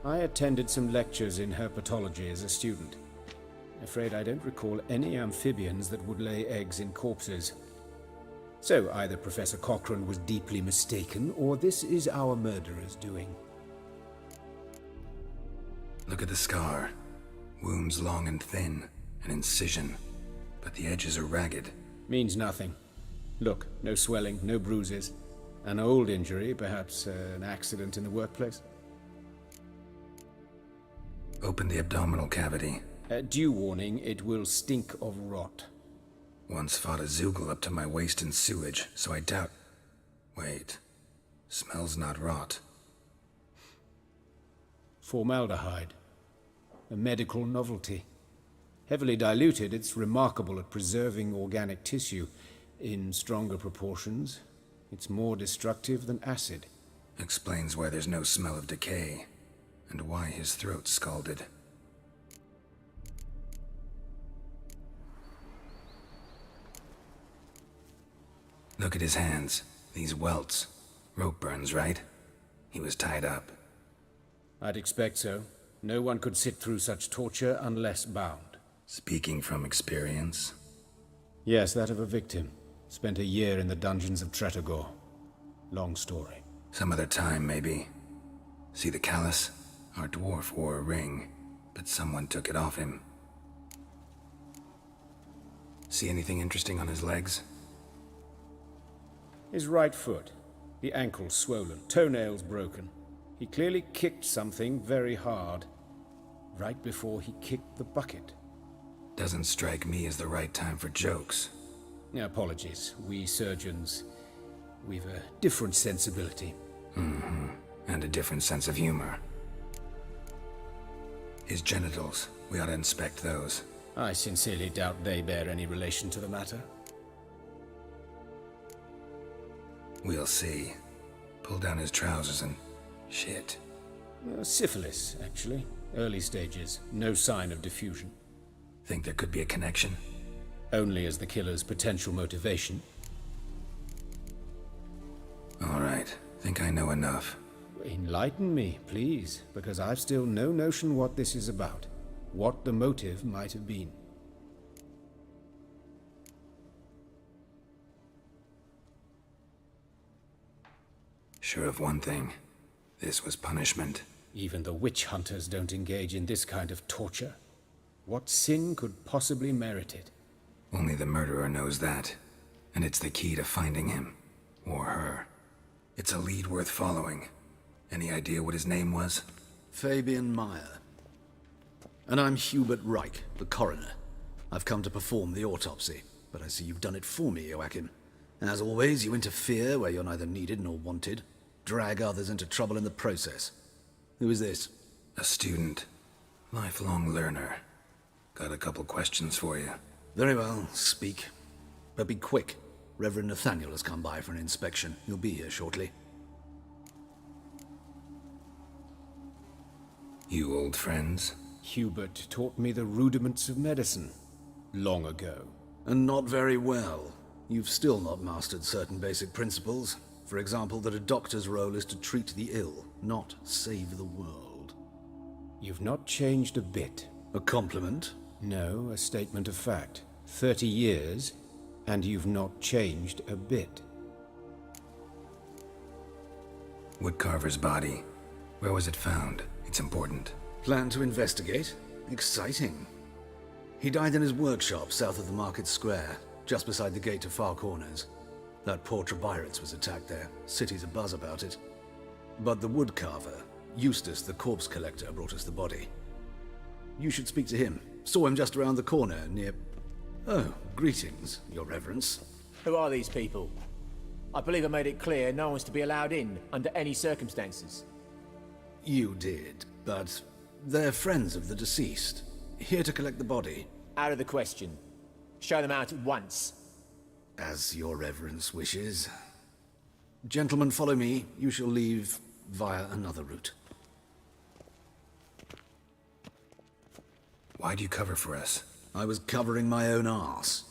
S17: I attended some lectures in herpetology as a student. Afraid I don't recall any amphibians that would lay eggs in corpses. So either Professor Cochrane was deeply mistaken, or this is our murderer's doing.
S6: Look at the scar. Wounds long and thin, an incision, but the edges are ragged.
S17: Means nothing. Look, no swelling, no bruises. An old injury, perhaps an accident in the workplace.
S6: Open the abdominal cavity.
S17: Due warning, it will stink of rot.
S6: Once fought a Zoogle up to my waist in sewage, so I doubt... Wait. Smells not rot.
S17: Formaldehyde. A medical novelty. Heavily diluted, it's remarkable at preserving organic tissue. In stronger proportions, it's more destructive than acid.
S6: Explains why there's no smell of decay, and why his throat's scalded. Look at his hands. These welts. Rope burns, right? He was tied up.
S17: I'd expect so. No one could sit through such torture unless bound.
S6: Speaking from experience?
S17: Yes, that of a victim. Spent a year in the dungeons of Tretogor. Long story.
S6: Some other time, maybe. See the callus? Our dwarf wore a ring, but someone took it off him. See anything interesting on his legs?
S17: His right foot. The ankle swollen, toenails broken. He clearly kicked something very hard. Right before he kicked the bucket.
S6: Doesn't strike me as the right time for jokes.
S17: Apologies. We surgeons, we've a different sensibility.
S6: Mm-hmm. And a different sense of humor. His genitals, we ought to inspect those.
S17: I sincerely doubt they bear any relation to the matter.
S6: We'll see. Pull down his trousers and... shit.
S17: Syphilis, actually. Early stages. No sign of diffusion.
S6: Think there could be a connection?
S17: Only as the killer's potential motivation.
S6: All right. Think I know enough.
S17: Enlighten me, please, because I've still no notion what this is about. What the motive might have been.
S6: Sure of one thing. This was punishment.
S17: Even the witch hunters don't engage in this kind of torture. What sin could possibly merit it?
S6: Only the murderer knows that. And it's the key to finding him. Or her. It's a lead worth following. Any idea what his name was?
S11: Fabian Meyer. And I'm Hubert Reich, the coroner. I've come to perform the autopsy, but I see you've done it for me, Joachim. As always, you interfere where you're neither needed nor wanted. Drag others into trouble in the process. Who is this?
S6: A student. Lifelong learner. Got a couple questions for you.
S11: Very well, speak. But be quick. Reverend Nathaniel has come by for an inspection. He'll be here shortly.
S6: You old friends?
S17: Hubert taught me the rudiments of medicine. Long ago.
S11: And not very well. You've still not mastered certain basic principles. For example, that a doctor's role is to treat the ill, not save the world.
S17: You've not changed a bit.
S11: A compliment?
S17: No, a statement of fact. 30 years, And you've not changed a bit.
S6: Woodcarver's body. Where was it found? It's important.
S11: Plan to investigate? Exciting. He died in his workshop south of the market square, just beside the gate to Far Corners. That poor Trebirates was attacked there. City's abuzz about it. But the woodcarver, Eustace the corpse collector, brought us the body. You should speak to him. Saw him just around the corner near... Oh, greetings, Your Reverence.
S18: Who are these people? I believe I made it clear no one's to be allowed in under any circumstances.
S11: You did, but they're friends of the deceased. Here to collect the body.
S18: Out of the question. Show them out at once.
S11: As Your Reverence wishes. Gentlemen, follow me. You shall leave via another route.
S6: Why'd you cover for us?
S11: I was covering my own arse.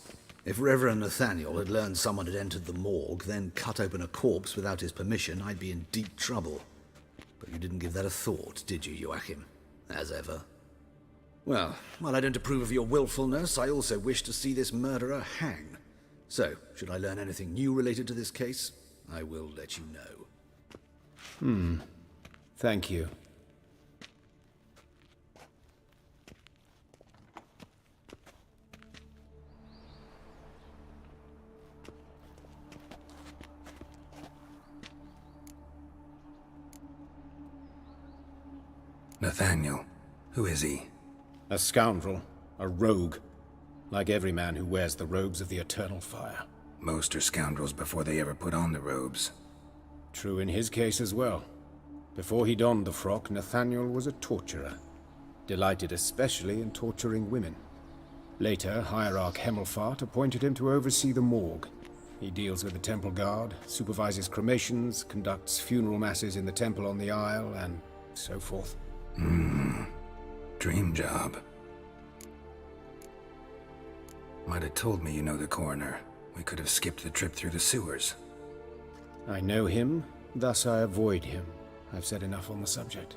S11: If Reverend Nathaniel had learned someone had entered the morgue, then cut open a corpse without his permission, I'd be in deep trouble. But you didn't give that a thought, did you, Joachim? As ever. Well, while I don't approve of your willfulness, I also wish to see this murderer hang. So, should I learn anything new related to this case, I will let you know.
S17: Thank you.
S6: Nathaniel. Who is he?
S17: A scoundrel. A rogue. Like every man who wears the robes of the Eternal Fire.
S6: Most are scoundrels before they ever put on the robes.
S17: True in his case as well. Before he donned the frock, Nathaniel was a torturer. Delighted especially in torturing women. Later, Hierarch Hemmelfart appointed him to oversee the morgue. He deals with the temple guard, supervises cremations, conducts funeral masses in the temple on the Isle, and so forth.
S6: Dream job. Might have told me you know the coroner. We could have skipped the trip through the sewers.
S17: I know him, thus I avoid him. I've said enough on the subject.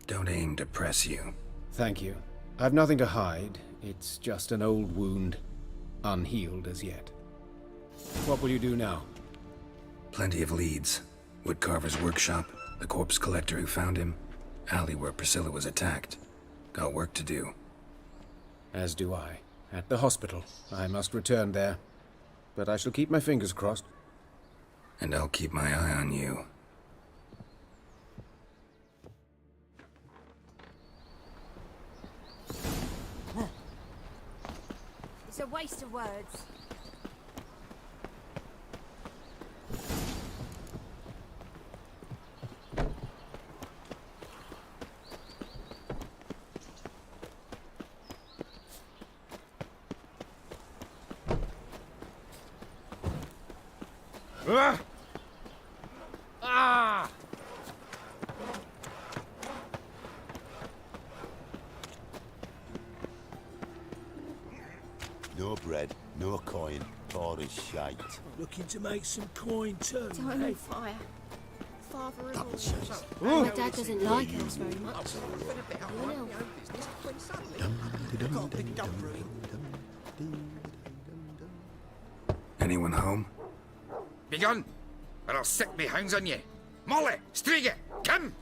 S6: Don't aim to press you.
S17: Thank you. I've nothing to hide. It's just an old wound, unhealed as yet. What will you do now?
S6: Plenty of leads. Woodcarver's workshop, the corpse collector who found him, alley where Priscilla was attacked. Got work to do.
S17: As do I. At the hospital. I must return there. But I shall keep my fingers crossed.
S6: And I'll keep my eye on you.
S13: It's a waste of words.
S5: No bread, no coin, all is shite.
S16: Looking to make some coin too.
S7: Time on fire. Father-in-law.
S13: My dad doesn't like us very much.
S6: Anyone home?
S9: Begone, or I'll set me hounds on you. Molly, Striga, come!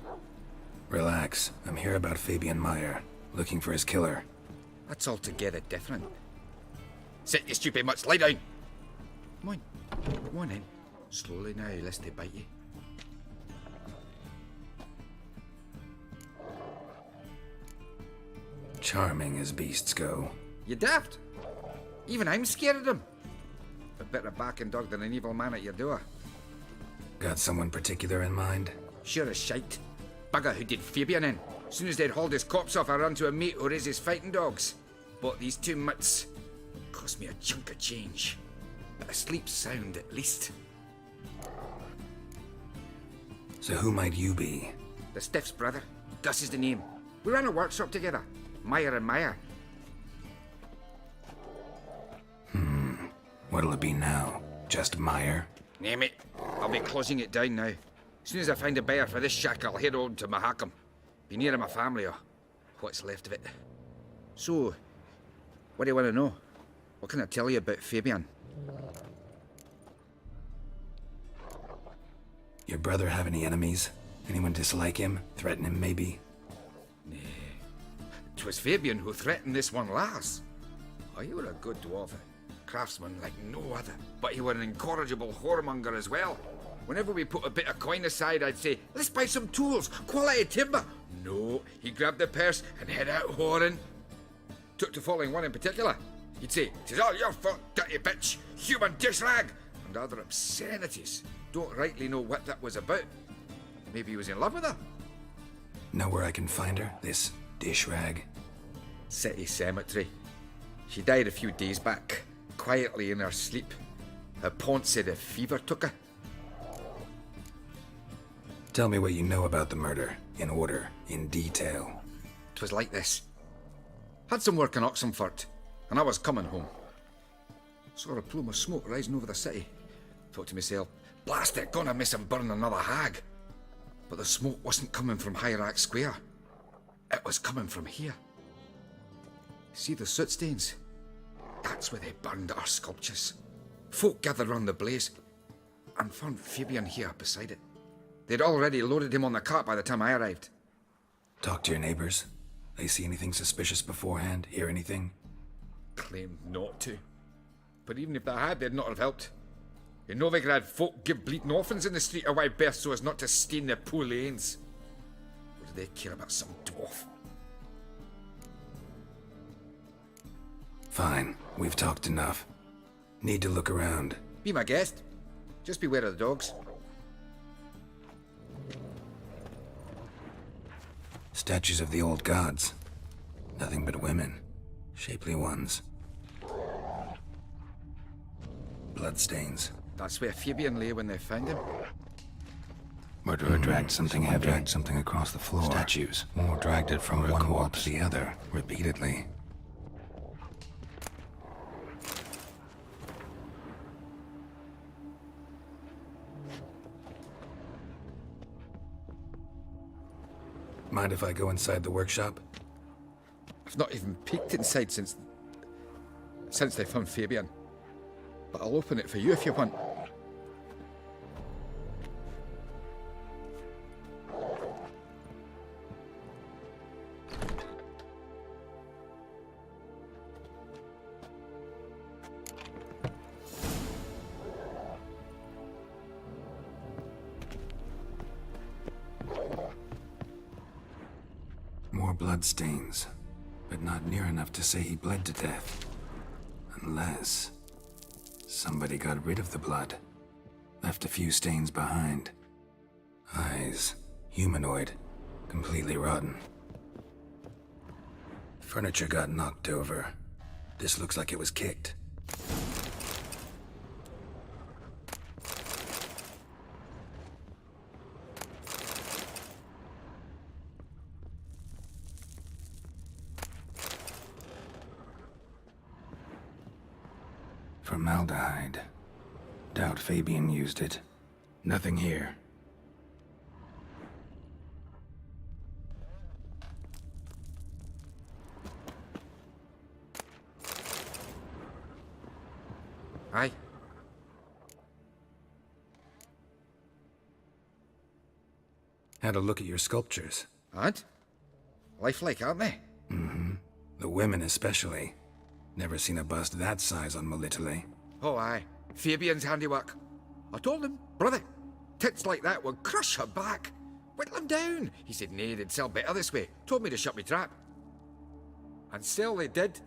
S6: Relax. I'm here about Fabian Meyer, looking for his killer.
S9: That's altogether different. Sit your stupid mutts, lie down. Come on in. Slowly now, lest they bite you.
S6: Charming as beasts go.
S9: You daft? Even I'm scared of them. A better barking dog than an evil man at your door.
S6: Got someone particular in mind?
S9: Sure as shite. Bugger who did Fabian in. Soon as they'd hauled his corpse off, I run to a mate who raises fighting dogs. Bought these 2 mutts. Cost me a chunk of change. But I sleep sound at least.
S6: So who might you be?
S9: The Stiff's brother. Gus is the name. We ran a workshop together. Meyer and Meyer.
S6: What'll it be now? Just Meyer?
S9: Name it. I'll be closing it down now. As soon as I find a buyer for this shack, I'll head on to Mahakam. Be near my family, or what's left of it. So, What do you want to know? What can I tell you about Fabian?
S6: Your brother have any enemies? Anyone dislike him? Threaten him, maybe?
S9: 'Twas Fabian who threatened this one last. Oh, he were a good dwarf, craftsman like no other. But he were an incorrigible whoremonger as well. Whenever we put a bit of coin aside, I'd say, let's buy some tools, quality timber. No, he grabbed the purse and head out whoring. Took to following one in particular. He'd say, "'Tis all your fault, dirty bitch, human dish rag," and other obscenities. Don't rightly know what that was about. Maybe he was in love with her.
S6: Know where I can find her? This dish rag?
S9: City cemetery. She died a few days back, quietly in her sleep. Her pont said a fever took her.
S6: Tell me what you know about the murder, in order, in detail.
S9: 'Twas like this. Had some work in Oxenfurt, and I was coming home. Saw a plume of smoke rising over the city. Thought to myself, blast it, gonna miss him burn another hag. But the smoke wasn't coming from Hierarch Square. It was coming from here. See the soot stains? That's where they burned our sculptures. Folk gathered round the blaze, and found Fabian here beside it. They'd already loaded him on the cart by the time I arrived.
S6: Talk to your neighbors. They see anything suspicious beforehand? Hear anything?
S9: Claimed not to. But even if they had, they'd not have helped. In Novigrad, folk give bleating orphans in the street a wide berth so as not to stain their poor lanes. What do they care about some dwarf?
S6: Fine, we've talked enough. Need to look around.
S9: Be my guest. Just beware of the dogs.
S6: Statues of the old gods. Nothing but women. Shapely ones. Bloodstains.
S9: That's where Fabian lay when they found him.
S6: Murderer dragged something heavy. Dragged something across the floor. Statues. Or dragged it from one wall to the other, repeatedly. Mind if I go inside the workshop?
S9: I've not even peeked inside since they found Fabian. But I'll open it for you if you want.
S6: More bloodstains, but not near enough to say he bled to death. Unless somebody got rid of the blood, left a few stains behind. Eyes, humanoid, completely rotten. Furniture got knocked over. This looks like it was kicked. Formaldehyde. Doubt Fabian used it. Nothing here.
S9: Aye.
S6: Had a look at your sculptures.
S9: And? Lifelike, aren't they?
S6: Mm-hmm. The women especially. Never seen a bust that size on Melitele.
S9: Oh, aye. Fabian's handiwork. I told him, brother, tits like that would crush her back. Whittle him down. He said, nay, they'd sell better this way. Told me to shut me trap. And sell they did.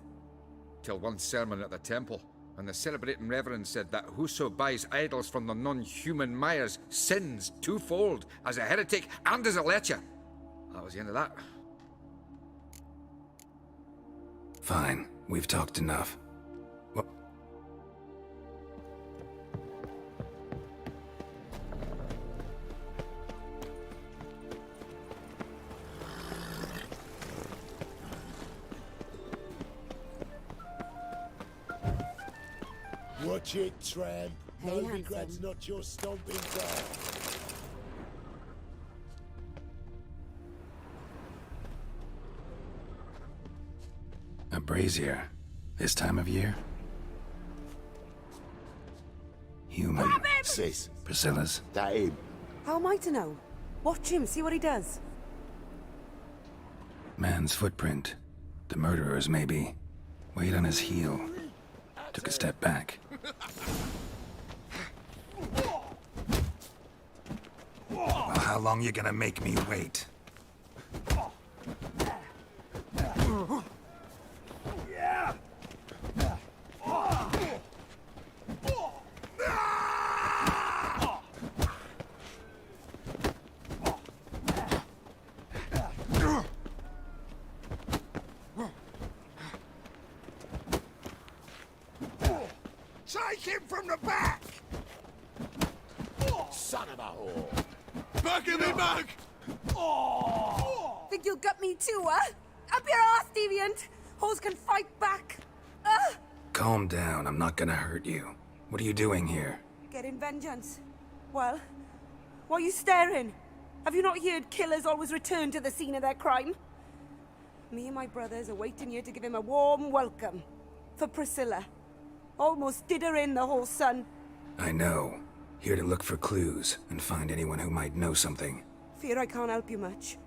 S9: Till one sermon at the temple, and the celebrating reverend said that whoso buys idols from the non-human mires sins twofold, as a heretic and as a lecher. That was the end of that.
S6: Fine. We've talked enough. What?
S5: Watch it, tramp.
S13: Hey,
S5: Novigrad's
S13: handsome.
S5: not your stomping ground.
S6: A brazier. This time of year? Human.
S5: Sis.
S6: Priscilla's.
S5: That him.
S19: How am I to know? Watch him, see what he does.
S6: Man's footprint. The murderer's, maybe. Weighed on his heel. Took a step back. Well, how long you gonna make me wait?
S5: Take him from the back! Son of a whore! Back in the back!
S19: Think you'll gut me too, huh? Up your ass, deviant! Hoes can fight back!
S6: Calm down, I'm not gonna hurt you. What are you doing here?
S19: Getting vengeance. Well, why are you staring? Have you not heard killers always return to the scene of their crime? Me and my brothers are waiting here to give him a warm welcome. For Priscilla. Almost did her in, the whole son.
S6: I know. Here to look for clues and find anyone who might know something.
S19: Fear I can't help you much.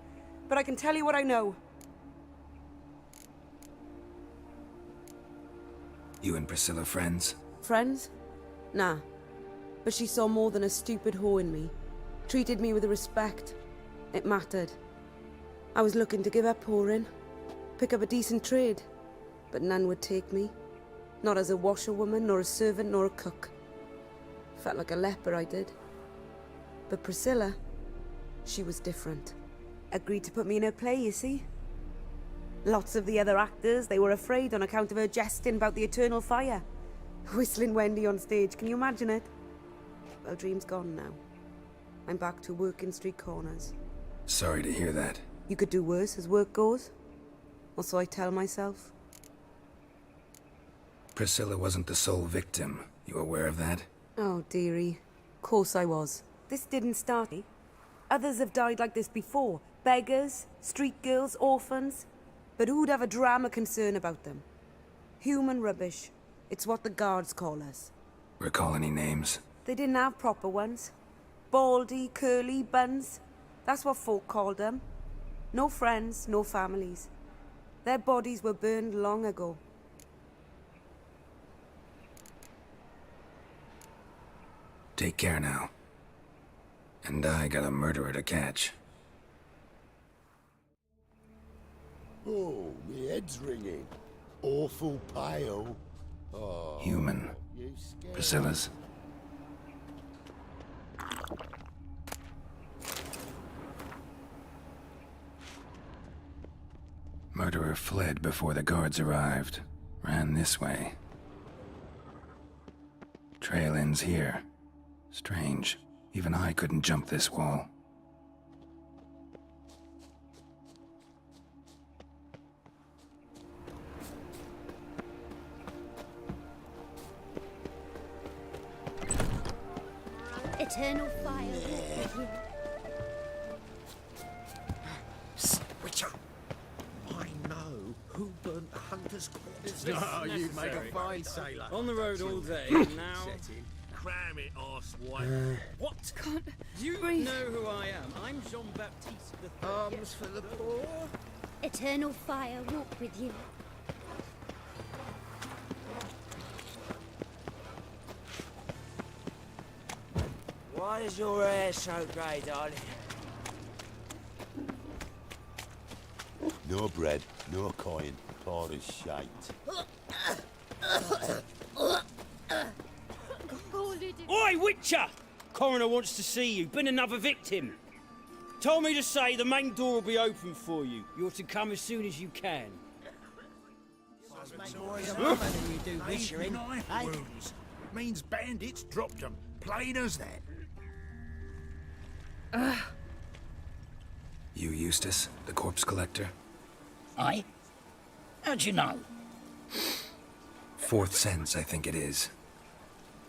S19: But I can tell you what I know.
S6: You and Priscilla friends?
S19: Friends? Nah. But she saw more than a stupid whore in me. Treated me with respect. It mattered. I was looking to give up whoring. Pick up a decent trade. But none would take me. Not as a washerwoman, nor a servant, nor a cook. Felt like a leper, I did. But Priscilla, she was different. Agreed to put me in her play, you see? Lots of the other actors, they were afraid on account of her jesting about the eternal fire. Whistling Wendy on stage, can you imagine it? Well, dream's gone now. I'm back to working street corners.
S6: Sorry to hear that.
S19: You could do worse as work goes. Or so I tell myself.
S6: Priscilla wasn't the sole victim. You aware of that?
S19: Oh, dearie. Course I was. This didn't start me. Others have died like this before. Beggars, street girls, orphans. But who'd have a drama concern about them? Human rubbish. It's what the guards call us.
S6: Recall any names?
S19: They didn't have proper ones. Baldy, curly, buns. That's what folk called them. No friends, no families. Their bodies were burned long ago.
S6: Take care now. And I got a murderer to catch.
S5: Oh, my head's ringing. Awful pale. Oh,
S6: Human.
S5: you scared?
S6: Priscilla's. Murderer fled before the guards arrived. Ran this way. Trail ends here. Strange. Even I couldn't jump this wall.
S7: Eternal fire.
S16: Witcher! I know who burnt the hunter's corpse.
S20: Oh, you make a fine sailor.
S21: On the road all day, and now...
S16: Cram it, arsewipe.
S21: What?
S14: Can't
S21: You
S14: breathe.
S21: know who I am. I'm Jean-Baptiste III.
S16: Arms for the poor.
S7: Eternal fire walk with you.
S15: Why is your hair so grey, darling?
S5: No bread, no coin, poor as shite.
S20: Oi, Witcher! Coroner wants to see you. Been another victim. Told me to say the main door will be open for you. You're to come as soon as you can.
S16: Knife wounds. Means bandits dropped them. Plain as that.
S6: You Eustace, the corpse collector?
S22: Aye? How'd you know?
S6: Fourth sense, I think it is.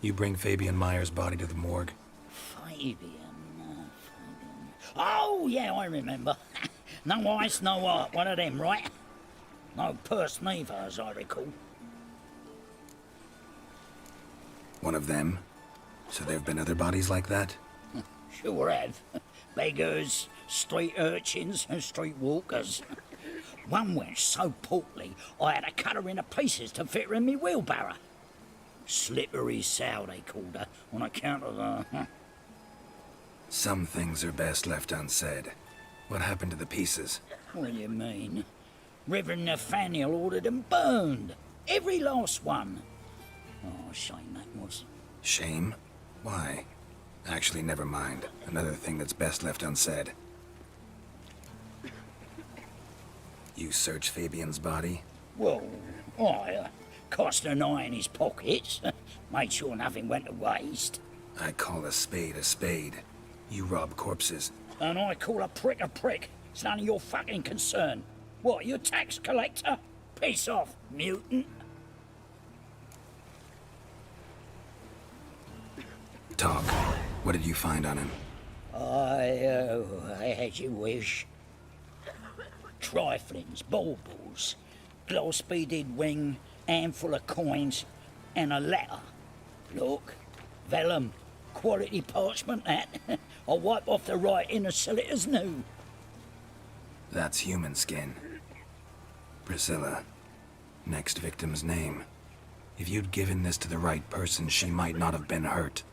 S6: You bring Fabian Meyer's body to the morgue?
S22: Fabian. Oh, yeah, I remember. No ice, no art, one of them, right? No purse neither, as I recall.
S6: One of them? So there have been other bodies like that?
S22: Sure have. Beggars, street urchins, and street walkers. One went so portly, I had to cut her into pieces to fit her in me wheelbarrow. Slippery sow, they called her, on account of her.
S6: Some things are best left unsaid. What happened to the pieces?
S22: What do you mean? Reverend Nathaniel ordered them burned. Every last one. Oh, shame that was.
S6: Shame? Why? Actually, never mind. Another thing that's best left unsaid. You searched Fabian's body?
S22: Well, I cast an eye in his pockets. Made sure nothing went to waste.
S6: I call a spade a spade. You rob corpses.
S22: And I call a prick a prick. It's none of your fucking concern. What, you tax collector? Piss off, mutant.
S6: Talk. What did you find on him?
S22: As you wish. Triflings, baubles, glass-beaded ring, handful of coins, and a letter. Look, vellum, quality parchment that. I'll wipe off the writing and sell it as new.
S6: That's human skin. Priscilla. Next victim's name. If you'd given this to the right person, she might not have been hurt.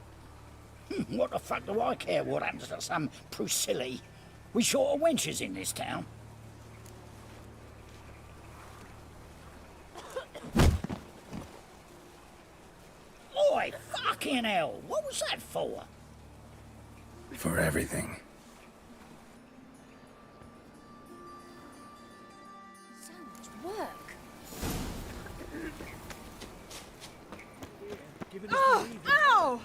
S22: What the fuck do I care what happens to some Priscilla? We short of wenches in this town. Oi, fucking hell! What was that for?
S6: For everything.
S10: So much work.
S14: Oh! Ow!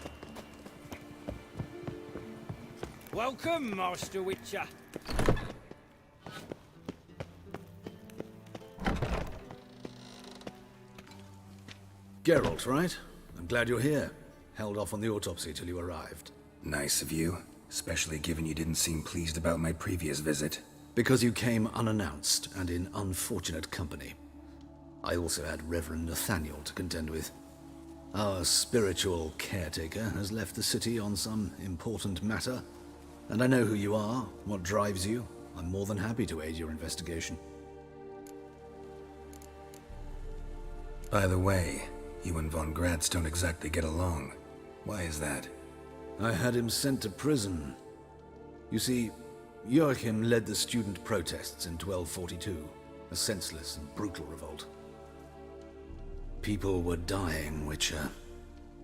S20: Welcome, Master Witcher.
S11: Geralt, right? I'm glad you're here. Held off on the autopsy till you arrived.
S6: Nice of you, especially given you didn't seem pleased about my previous visit.
S11: Because you came unannounced and in unfortunate company. I also had Reverend Nathaniel to contend with. Our spiritual caretaker has left the city on some important matter, and I know who you are, what drives you. I'm more than happy to aid your investigation.
S6: By the way, you and Von Gratz don't exactly get along. Why is that?
S11: I had him sent to prison. You see, Joachim led the student protests in 1242, a senseless and brutal revolt. People were dying, Witcher.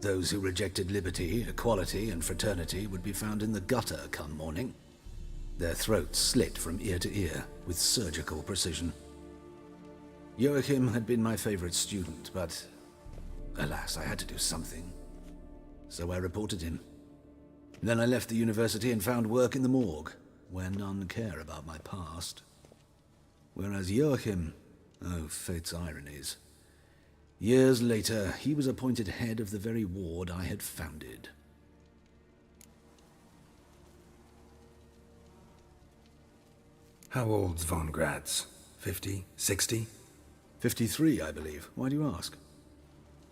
S11: Those who rejected liberty, equality, and fraternity would be found in the gutter come morning. Their throats slit from ear to ear with surgical precision. Joachim had been my favorite student, but alas, I had to do something. So I reported him. Then I left the university and found work in the morgue, where none care about my past. Whereas Joachim, oh, fate's ironies. Years later, he was appointed head of the very ward I had founded.
S6: How old's Von Gratz? 50? 60?
S11: 53, I believe. Why do you ask?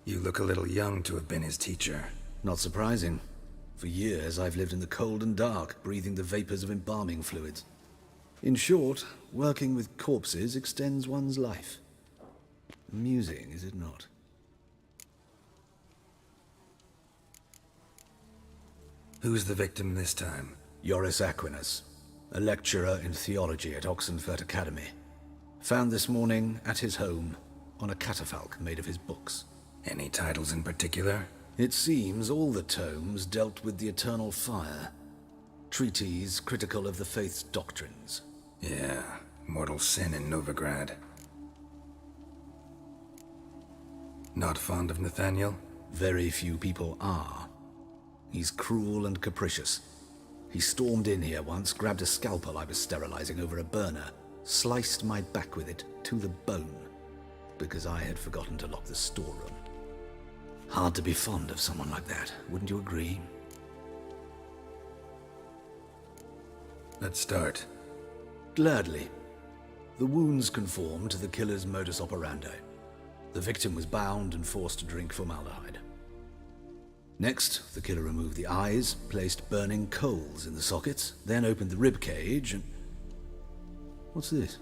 S6: You look a little young to have been his teacher.
S11: Not surprising. For years, I've lived in the cold and dark, breathing the vapors of embalming fluids. In short, working with corpses extends one's life. Amusing, is it not?
S6: Who's the victim this time?
S11: Joris Aquinas, a lecturer in theology at Oxenfurt Academy. Found this morning at his home on a catafalque made of his books.
S6: Any titles in particular?
S11: It seems all the tomes dealt with the eternal fire. Treatises critical of the faith's doctrines.
S6: Yeah, mortal sin in Novigrad. Not fond of Nathaniel?
S11: Very few people are. He's cruel and capricious. He stormed in here once, grabbed a scalpel I was sterilizing over a burner, sliced my back with it to the bone, because I had forgotten to lock the storeroom. Hard to be fond of someone like that, wouldn't you agree?
S6: Let's start.
S11: Gladly. The wounds conform to the killer's modus operandi. The victim was bound and forced to drink formaldehyde. Next, the killer removed the eyes, placed burning coals in the sockets, then opened the rib cage and... What's this?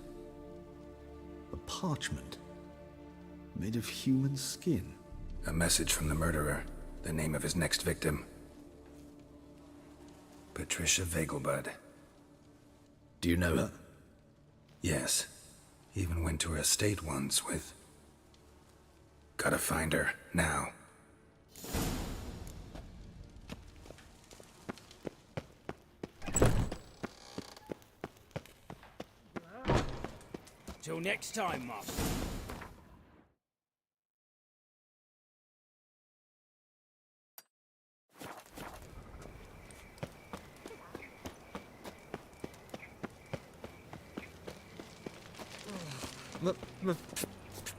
S11: A parchment. Made of human skin.
S6: A message from the murderer. The name of his next victim. Patricia Vegelbud.
S11: Do you know her?
S6: Yes. Even went to her estate once with... Gotta find her, now.
S20: Till next time, Master.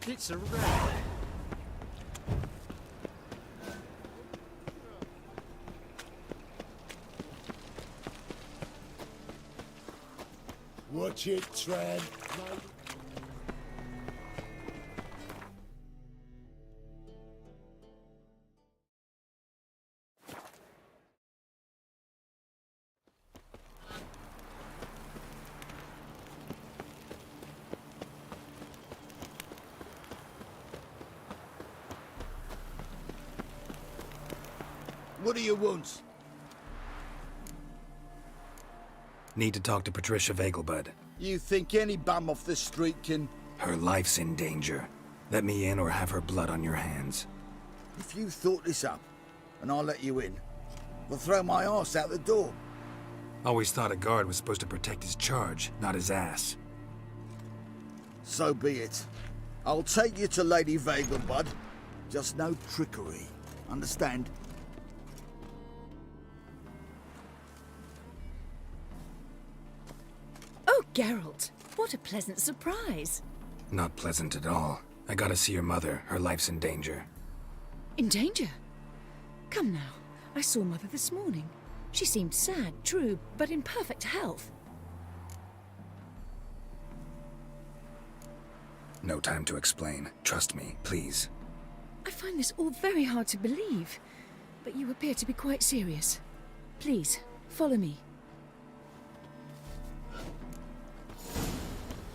S21: Pizza red.
S5: Watch it, Tran.
S16: What do you want?
S6: Need to talk to Patricia Vegelbud.
S16: You think any bum off the street can...
S6: Her life's in danger. Let me in or have her blood on your hands.
S16: If you thought this up, and I'll let you in, I'll throw my ass out the door.
S6: Always thought a guard was supposed to protect his charge, not his ass.
S16: So be it. I'll take you to Lady Vegelbud. Just no trickery. Understand?
S1: Oh, Geralt, what a pleasant surprise.
S6: Not pleasant at all. I gotta see your mother. Her life's in danger.
S1: In danger? Come now, I saw Mother this morning. She seemed sad, true, but in perfect health.
S6: No time to explain. Trust me, please.
S1: I find this all very hard to believe, but you appear to be quite serious. Please, follow me.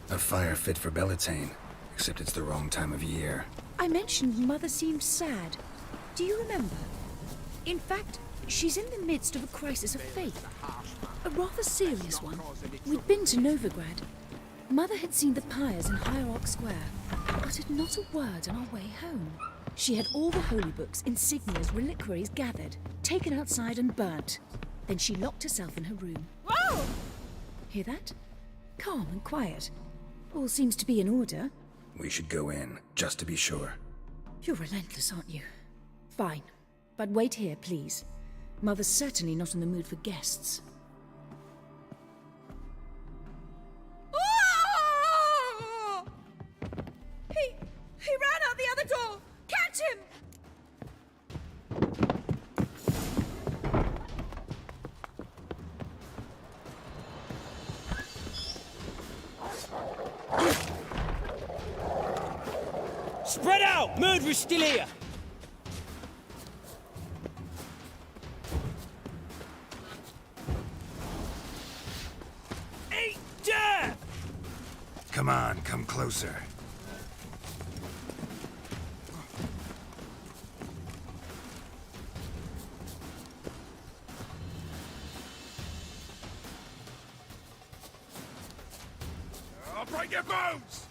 S6: A fire fit for Bellatane, except it's the wrong time of year.
S1: I mentioned Mother seemed sad. Do you remember? In fact, she's in the midst of a crisis of faith. A rather serious one. We'd been to Novigrad. Mother had seen the pyres in Hierarch Square, uttered not a word on our way home. She had all the holy books, insignias, reliquaries gathered, taken outside and burnt. Then she locked herself in her room. Whoa! Hear that? Calm and quiet. All seems to be in order.
S6: We should go in, just to be sure.
S1: You're relentless, aren't you? Fine. But wait here, please. Mother's certainly not in the mood for guests.
S14: Oh! He ran out the other door! Catch him!
S20: Spread out! Murderer's still here! Eat dirt!
S6: Come on, come closer.
S3: I'll break your bones!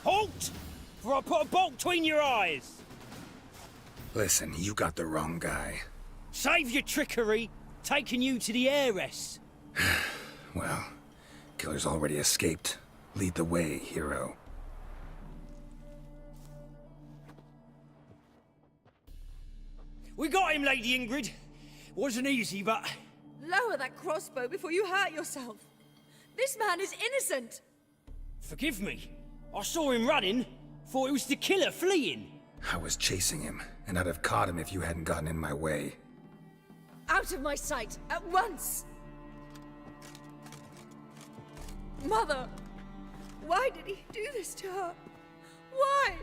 S20: Halt! For I put a bolt between your eyes!
S6: Listen, you got the wrong guy.
S20: Save your trickery! Taking you to the heiress!
S6: Well, killer's already escaped. Lead the way, hero.
S20: We got him, Lady Ingrid. Wasn't easy, but...
S14: Lower that crossbow before you hurt yourself. This man is innocent.
S20: Forgive me. I saw him running. Thought it was the killer fleeing.
S6: I was chasing him, and I'd have caught him if you hadn't gotten in my way.
S14: Out of my sight, at once! Mother!
S1: Why did he do this to her? Why?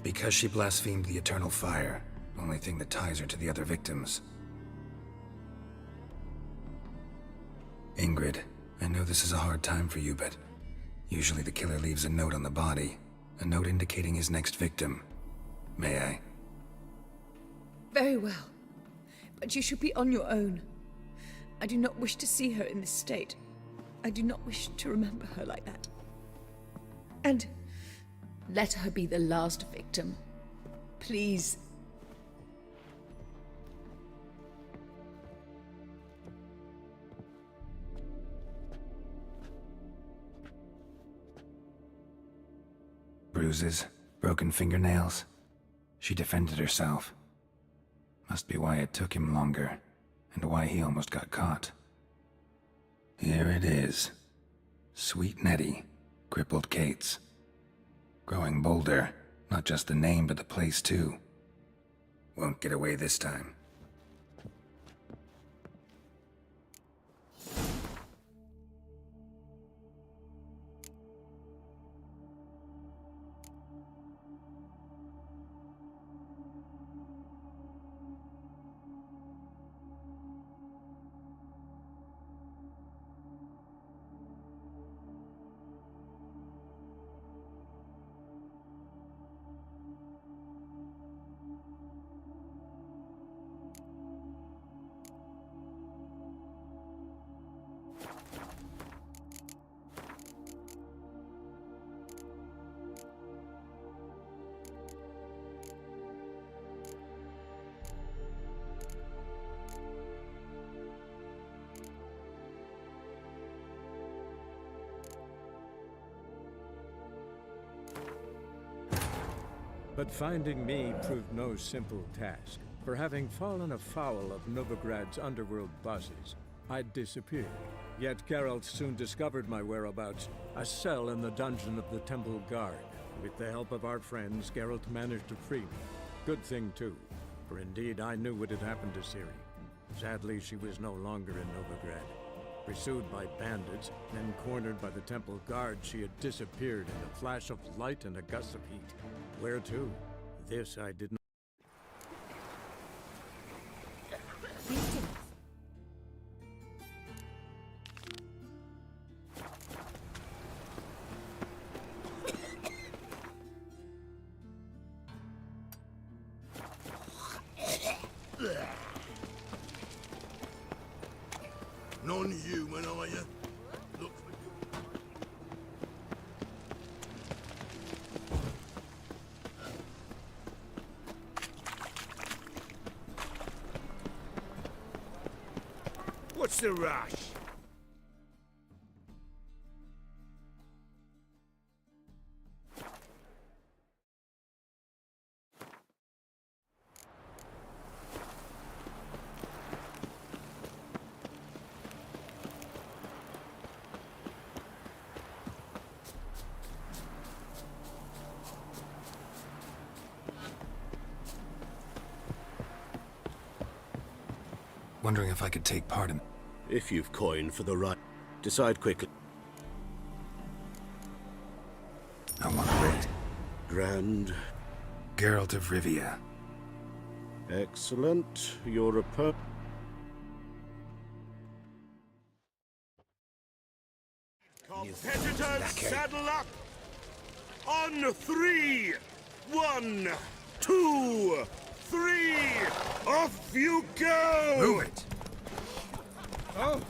S6: Because she blasphemed the eternal fire, only thing that ties her to the other victims. Ingrid, I know this is a hard time for you, but usually the killer leaves a note on the body, a note indicating his next victim. May I?
S1: Very well. But you should be on your own. I do not wish to see her in this state. I do not wish to remember her like that. And let her be the last victim. Please.
S6: Bruises, broken fingernails. She defended herself. Must be why it took him longer, and why he almost got caught. Here it is. Sweet Nettie, crippled Kate's. Growing bolder, not just the name but the place too. Won't get away this time.
S4: But finding me proved no simple task. For having fallen afoul of Novigrad's underworld bosses, I'd disappeared. Yet Geralt soon discovered my whereabouts, a cell in the dungeon of the Temple Guard. With the help of our friends, Geralt managed to free me. Good thing too, for indeed I knew what had happened to Ciri. Sadly, she was no longer in Novigrad. Pursued by bandits, then cornered by the Temple Guard, she had disappeared in a flash of light and a gust of heat. Where to? This I did not.
S5: Non-human, are you? Look.
S16: What's the rush?
S6: Wondering if I could take part in...
S16: If you've coin for the right, decide quickly.
S6: I want to wait.
S16: Grand.
S6: Geralt of Rivia.
S16: Excellent. You're a perp. Competitors, saddle up! On 3! 1, 2, 3! Off you go!
S6: Move it!
S16: Oh!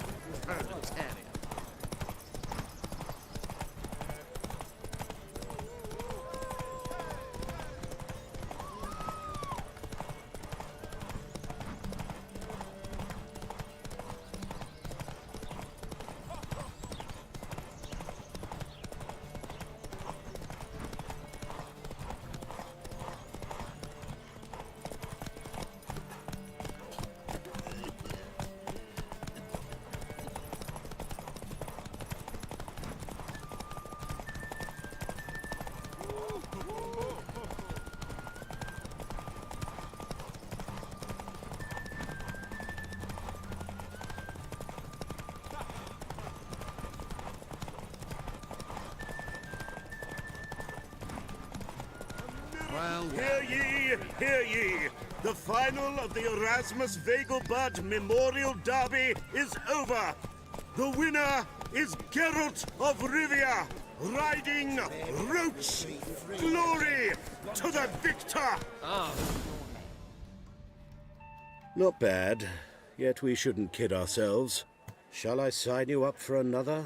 S16: Well,
S2: Hear ye, hear ye! The final of the Erasmus Vegelbud Memorial Derby is over! The winner is Geralt of Rivia, riding Roach! Glory to the victor!
S16: not bad. Yet we shouldn't kid ourselves. Shall I sign you up for another?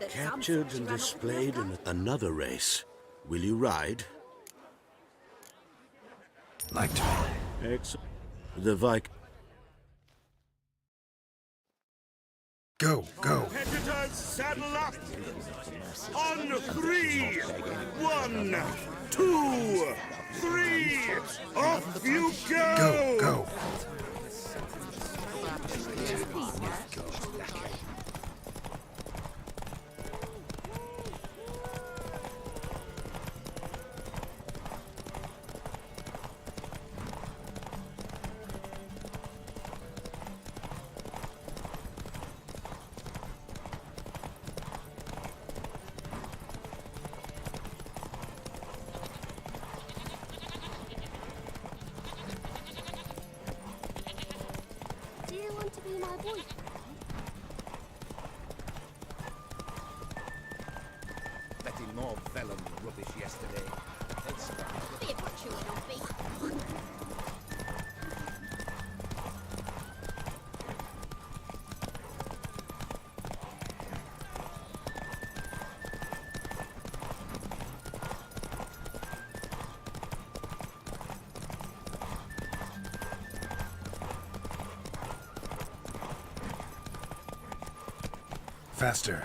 S16: Captured and displayed in another race. Will you ride?
S6: Like to.
S16: The Viking.
S6: Go.
S2: Competitors, saddle up! On 3! 1, 2, 3! Off you go!
S6: Go.
S8: Do you want to be my boyfriend?
S3: Betting more vellum rubbish yesterday.
S8: Be a butcher, don't be.
S6: Faster.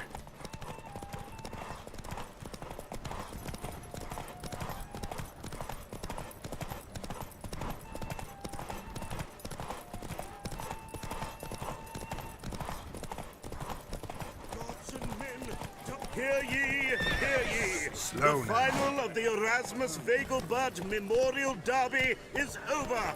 S2: Hear ye, hear ye!
S6: Slow
S2: the
S6: now.
S2: final of the Erasmus Vegelbud Memorial Derby is over!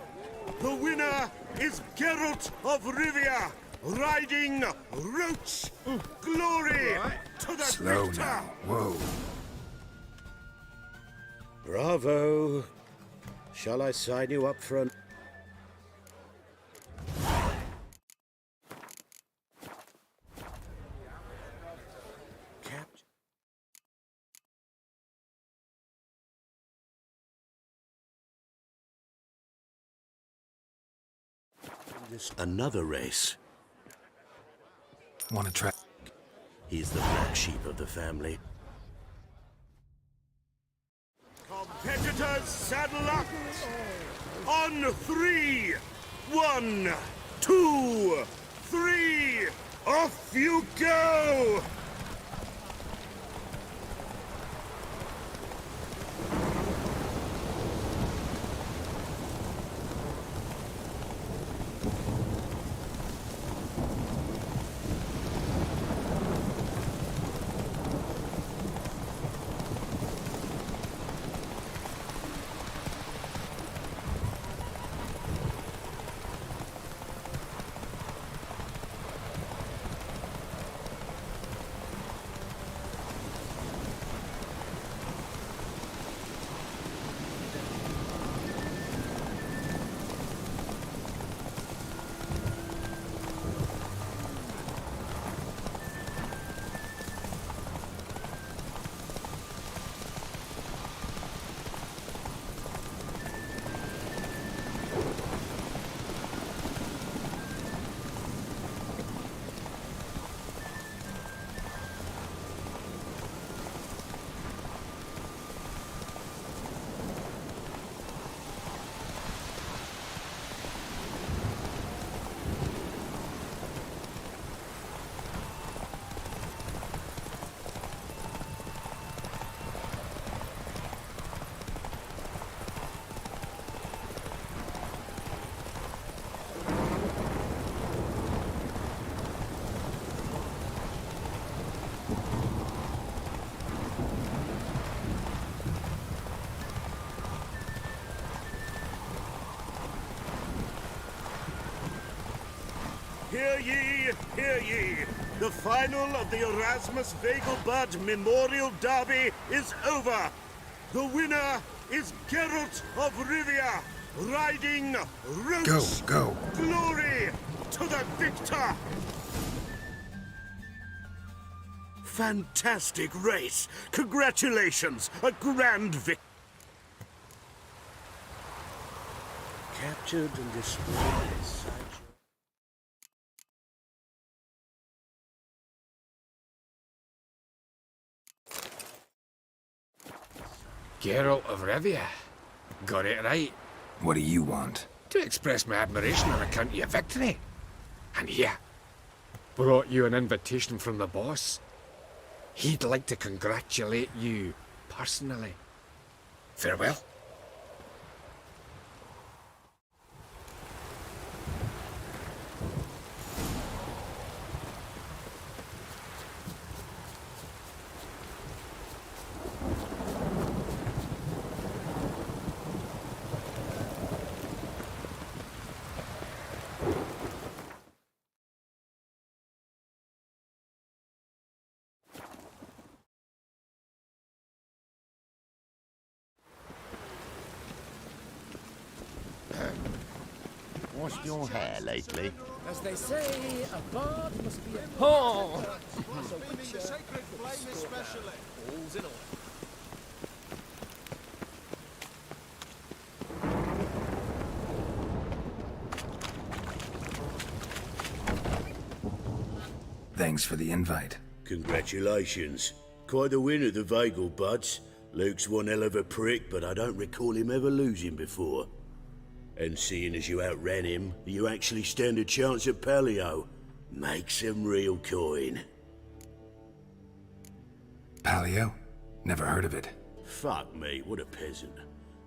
S2: The winner is Geralt of Rivia, riding Roach! Glory to the
S6: Slow
S2: victor!
S6: now. Whoa.
S16: Bravo. Shall I sign you up for an... Another race.
S6: Want to try?
S16: He's the black sheep of the family.
S2: Competitors, saddle up! On 3! 1, 2, 3! Off you go! Hear ye, hear ye! The final of the Erasmus Vegelbud Memorial Derby is over. The winner is Geralt of Rivia, riding Roots.
S6: Go.
S2: Glory to the victor! Fantastic race. Congratulations. A grand victory.
S16: Captured and displayed as such.
S9: Geralt of Rivia. Got it right.
S6: What do you want?
S9: To express my admiration on account of your victory. And here, brought you an invitation from the boss. He'd like to congratulate you personally. Farewell.
S5: Washed your hair lately?
S21: As they say, a bard must be a... Oh!
S3: The sacred flame especially.
S21: All's in order.
S6: Thanks for the invite.
S16: Congratulations. Quite the winner, the Vegelbuds. Luke's one hell of a prick, but I don't recall him ever losing before. And seeing as you outran him, you actually stand a chance at Paleo. Make some real coin.
S6: Paleo? Never heard of it.
S16: Fuck me, what a peasant.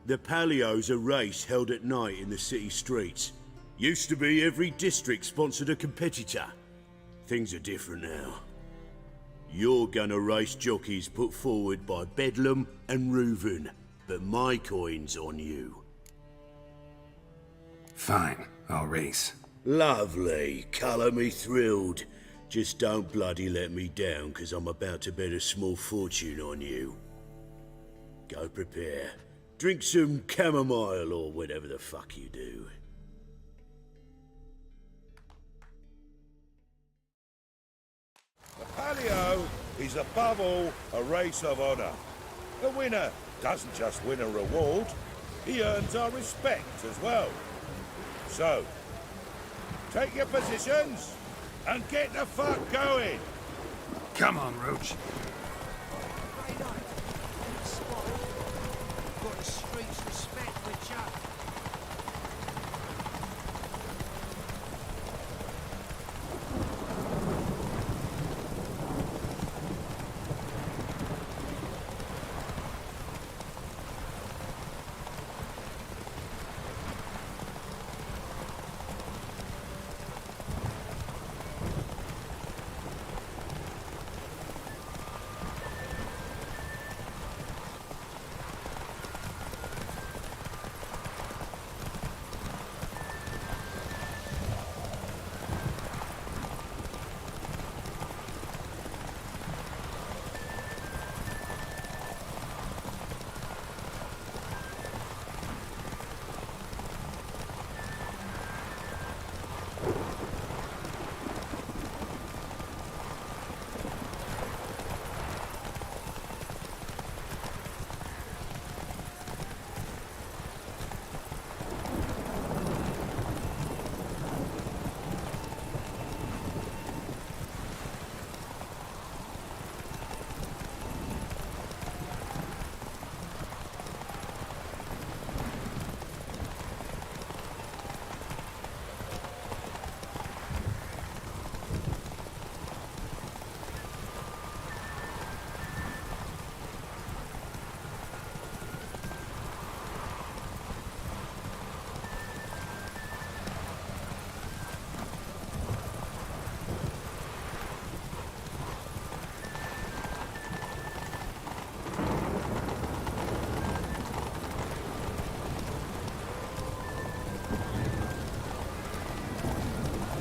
S16: The Paleo's a race held at night in the city streets. Used to be every district sponsored a competitor. Things are different now. You're gonna race jockeys put forward by Bedlam and Reuven, but my coin's on you.
S6: Fine, I'll race.
S16: Lovely, colour me thrilled. Just don't bloody let me down, 'cause I'm about to bet a small fortune on you. Go prepare. Drink some chamomile or whatever the fuck you do.
S12: The Paleo is above all a race of honour. The winner doesn't just win a reward, he earns our respect as well. So, take your positions and get the fuck going.
S6: Come on, Roach.
S3: Got the streets respect with Chuck.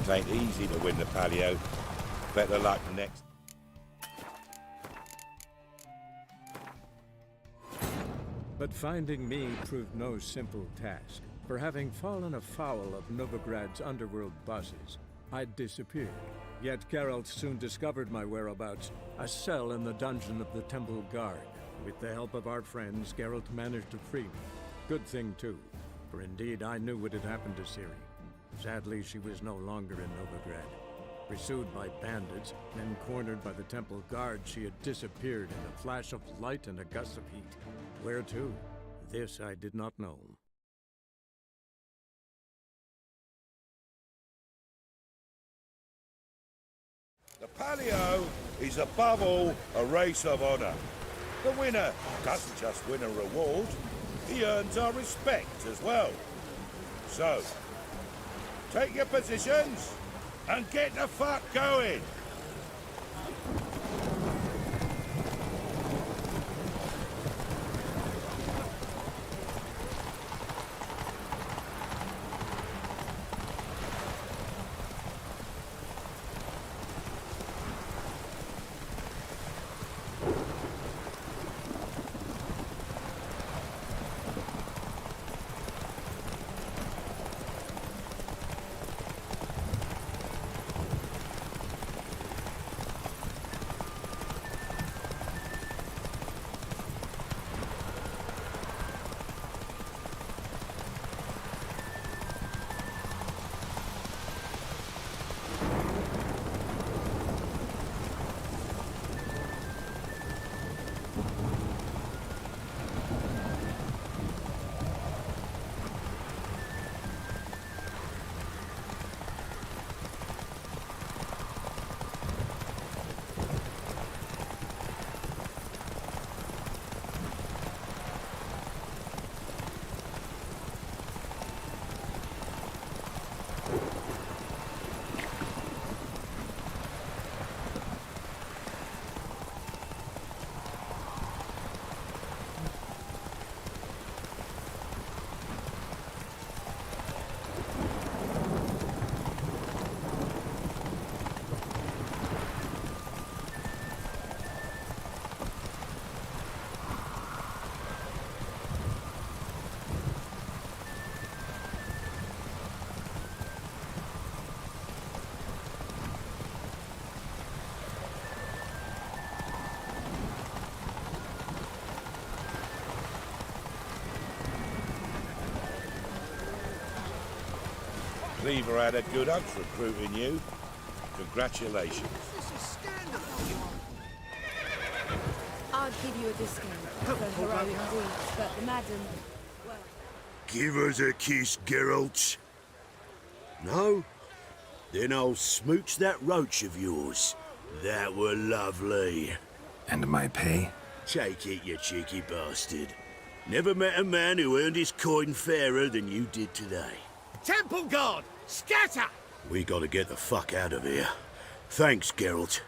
S12: It ain't easy to win the Paleo. Better luck next.
S4: But finding me proved no simple task. For having fallen afoul of Novigrad's underworld bosses, I'd disappeared. Yet Geralt soon discovered my whereabouts, a cell in the dungeon of the Temple Guard. With the help of our friends, Geralt managed to free me. Good thing, too, for indeed I knew what had happened to Ciri. Sadly, she was no longer in Novigrad. Pursued by bandits, then cornered by the Temple Guard, she had disappeared in a flash of light and a gust of heat. Where to? This I did not know.
S12: The Paleo is above all a race of honor. The winner doesn't just win a reward, he earns our respect as well. So, take your positions and get the fuck going! Cleaver had a good oath recruiting you. Congratulations.
S14: I'd give you a discount for heroic deeds, but the madam... well...
S16: Give us a kiss, Geralt. No? Then I'll smooch that roach of yours. That were lovely.
S6: And my pay?
S16: Take it, you cheeky bastard. Never met a man who earned his coin fairer than you did today.
S3: Temple Guard! Scatter!
S16: We gotta get the fuck out of here. Thanks, Geralt.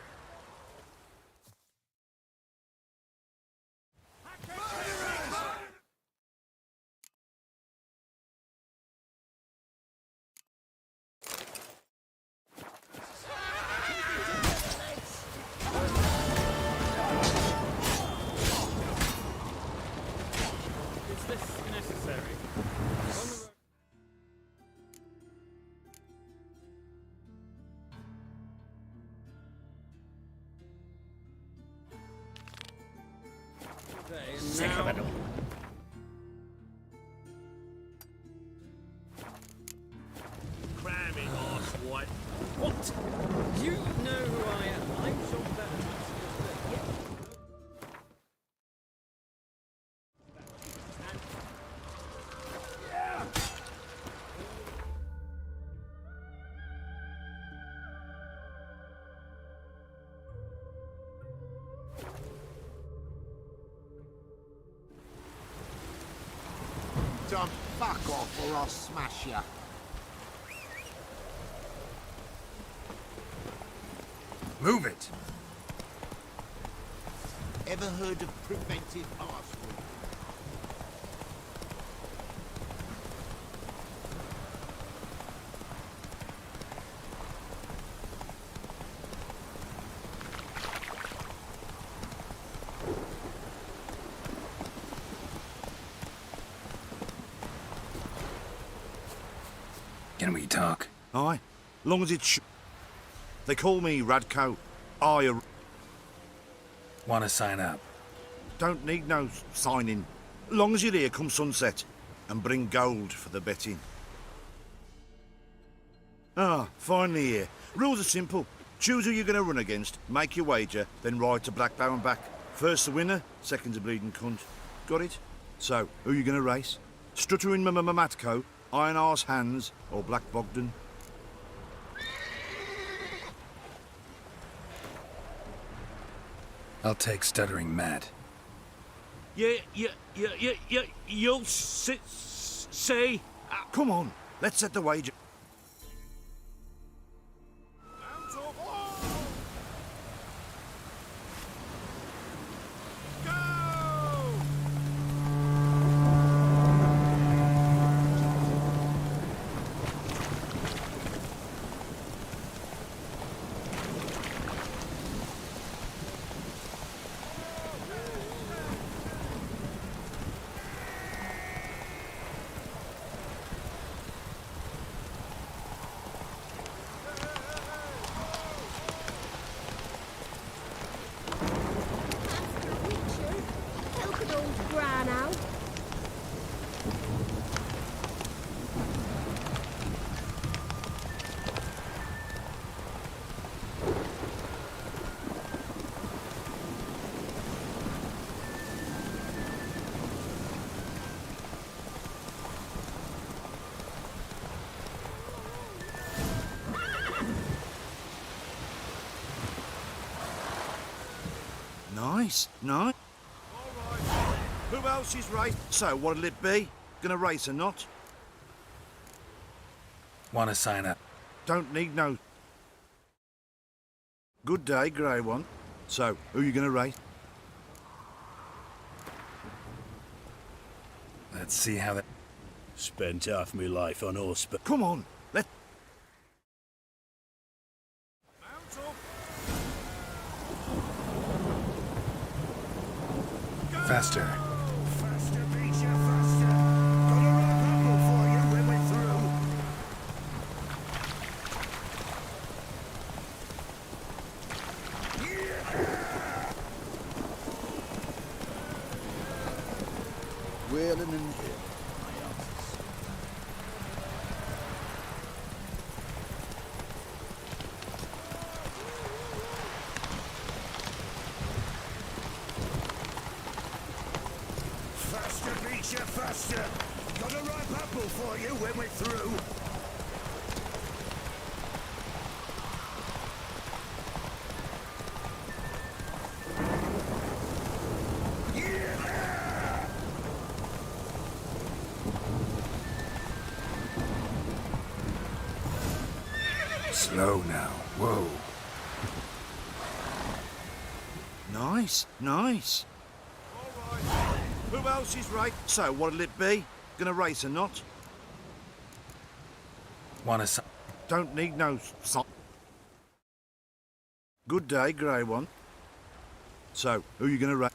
S21: Is this necessary?
S20: Sick of it all.
S21: Cramming arsewhite. What? Do you know who I am? I'm John
S3: Don't fuck off or I'll smash ya.
S6: Move it!
S3: Ever heard of preventive arsery?
S6: Can we talk?
S12: Aye, long as it's They call me Radko. I
S6: Want to sign up?
S12: don't need no signing. Long as you're here come sunset. And bring gold for the betting. Ah, finally here. Rules are simple. Choose who you're going to run against, make your wager, then ride to Blackbow and back. First the winner, second's a bleeding cunt. Got it? So, who you going to race? Stuttering Matko, Iron Arse Hands, or Black Bogdan?
S6: I'll take Stuttering Matt.
S12: You'll say... Come on, let's set the wager. Nice. Alright. Who else is race? So, what'll it be? Gonna race or not?
S6: Want to sign up?
S12: Don't need no... Good day, Grey One. So, who you gonna race?
S6: Let's see how that...
S16: Spent half my life on horseback.
S12: Come on, let...
S6: Faster.
S2: Faster, beat you faster. Gonna run a bubble for you when we're through.
S12: Wheeling and...
S2: Faster, beat you faster. Got a ripe apple for you when we're through.
S6: Slow now. Whoa.
S12: Nice. Who else is right? So, what'll it be? Gonna race or not?
S6: Want to...
S12: Don't need no... Good day, Grey One. So, who you gonna race?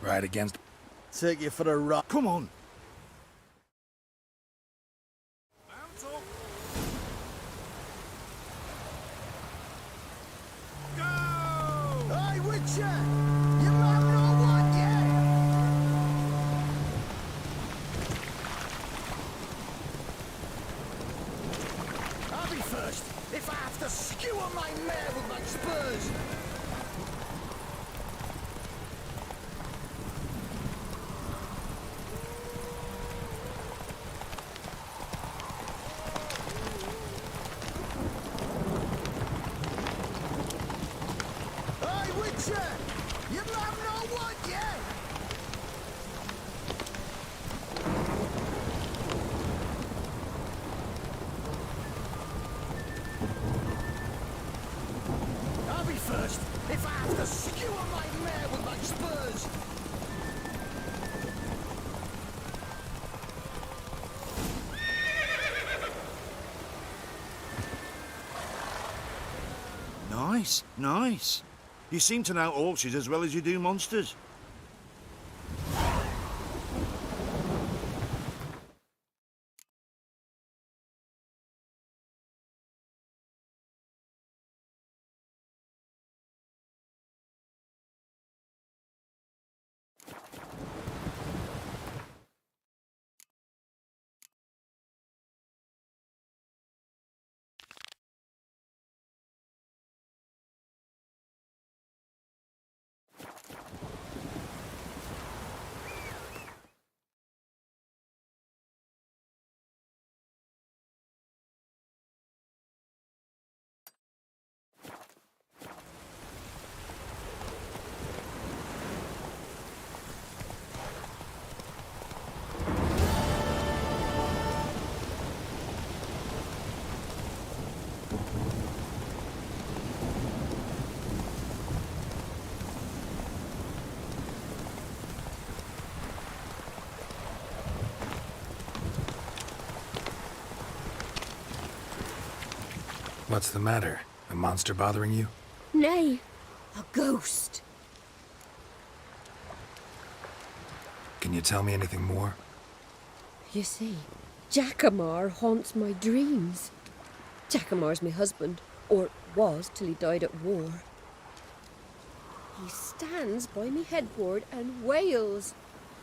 S6: Ride against...
S11: Take you for a ride.
S12: Come on.
S2: Hey, Witcher! You might not want yet! I'll be first if I have to skewer my mare with my spurs! Hey, Witcher! You might not want yet! I'll be first if I have to skewer my mare with my spurs!
S12: Nice. You seem to know horses as well as you do monsters.
S6: What's the matter? A monster bothering you?
S7: Nay, a ghost.
S6: Can you tell me anything more?
S7: You see, Jackamar haunts my dreams. Jackamar's my husband, or was till he died at war. He stands by me headboard and wails.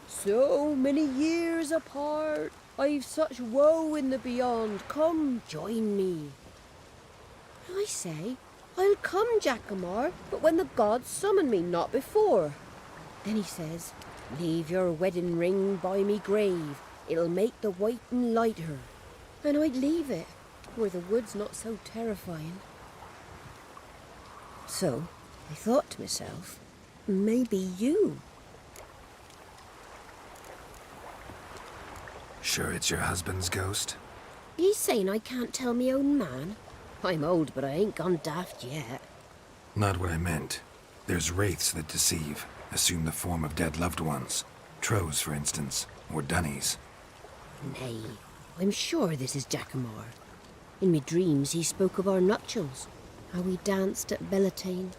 S7: So many years apart, I've such woe in the beyond. Come, join me. I say, I'll come, Jackamar, but when the gods summon me, not before. Then he says, leave your wedding ring by me grave. It'll make the waiting lighter. And I'd leave it, where the wood's not so terrifying. So, I thought to myself, maybe you.
S6: Sure it's your husband's ghost?
S7: He's saying I can't tell me own man. I'm old, but I ain't gone daft yet.
S6: Not what I meant. There's wraiths that deceive, assume the form of dead loved ones. Trows, for instance, or dunnies.
S7: Nay, I'm sure this is Jackamar. In me dreams he spoke of our nuptials, how we danced at Bellatane,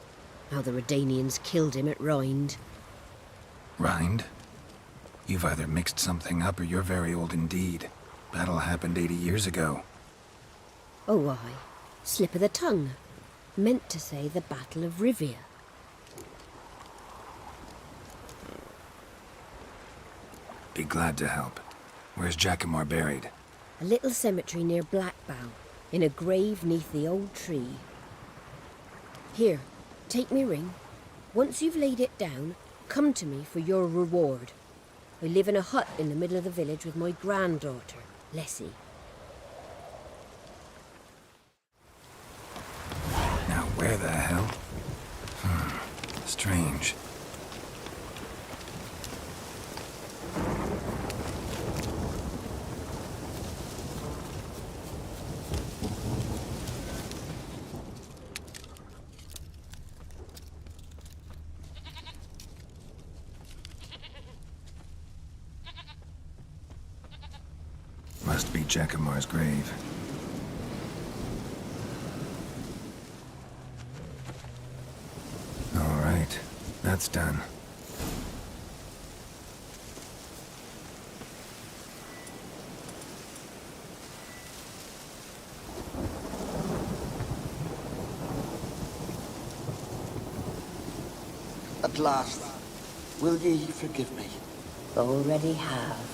S7: how the Redanians killed him at Rind.
S6: Rind? You've either mixed something up or you're very old indeed. Battle happened 80 years ago.
S7: Oh, aye. Slip of the tongue. Meant to say the Battle of Rivia.
S6: Be glad to help. Where's Jackamar buried?
S7: A little cemetery near Blackbough, in a grave neath the old tree. Here, take me ring. Once you've laid it down, come to me for your reward. I live in a hut in the middle of the village with my granddaughter, Lessie.
S6: Now where the hell? Strange. Must be Jackamar's grave. All right, that's done.
S17: At last, will ye forgive me?
S7: Already have.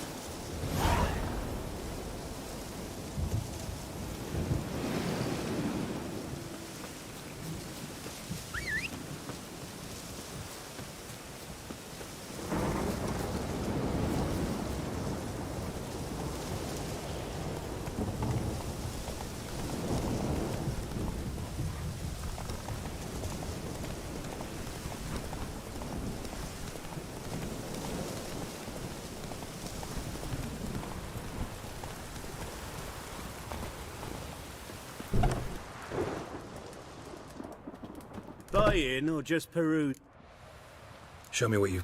S16: Buy in or just peruse?
S6: Show me what you've...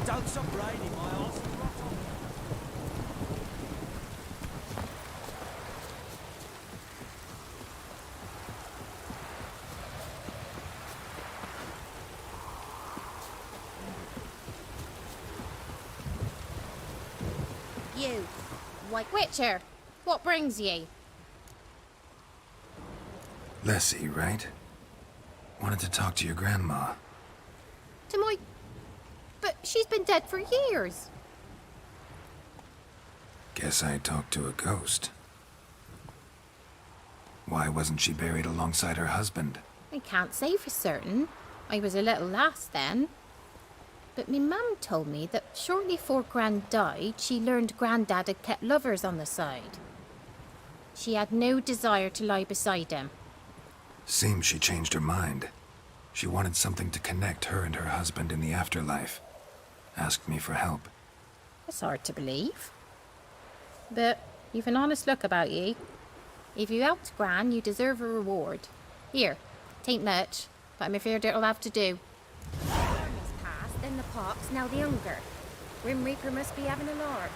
S15: Don't stop raining, my arse.
S10: You, White Witcher, what brings ye?
S6: Lessie, right? Wanted to talk to your grandma.
S10: To my... But she's been dead for years.
S6: Guess I talked to a ghost. Why wasn't she buried alongside her husband?
S10: I can't say for certain. I was a little lass then. But me mum told me that shortly before Gran died, she learned Grandad had kept lovers on the side. She had no desire to lie beside him.
S6: Seems she changed her mind. She wanted something to connect her and her husband in the afterlife. Asked me for help.
S10: It's hard to believe. But you've an honest look about ye. If you helped Gran, you deserve a reward. Here, tain't much, but I'm afraid it'll have to do. The army's past, then the pox, now the hunger. Grim Reaper must be having a lark.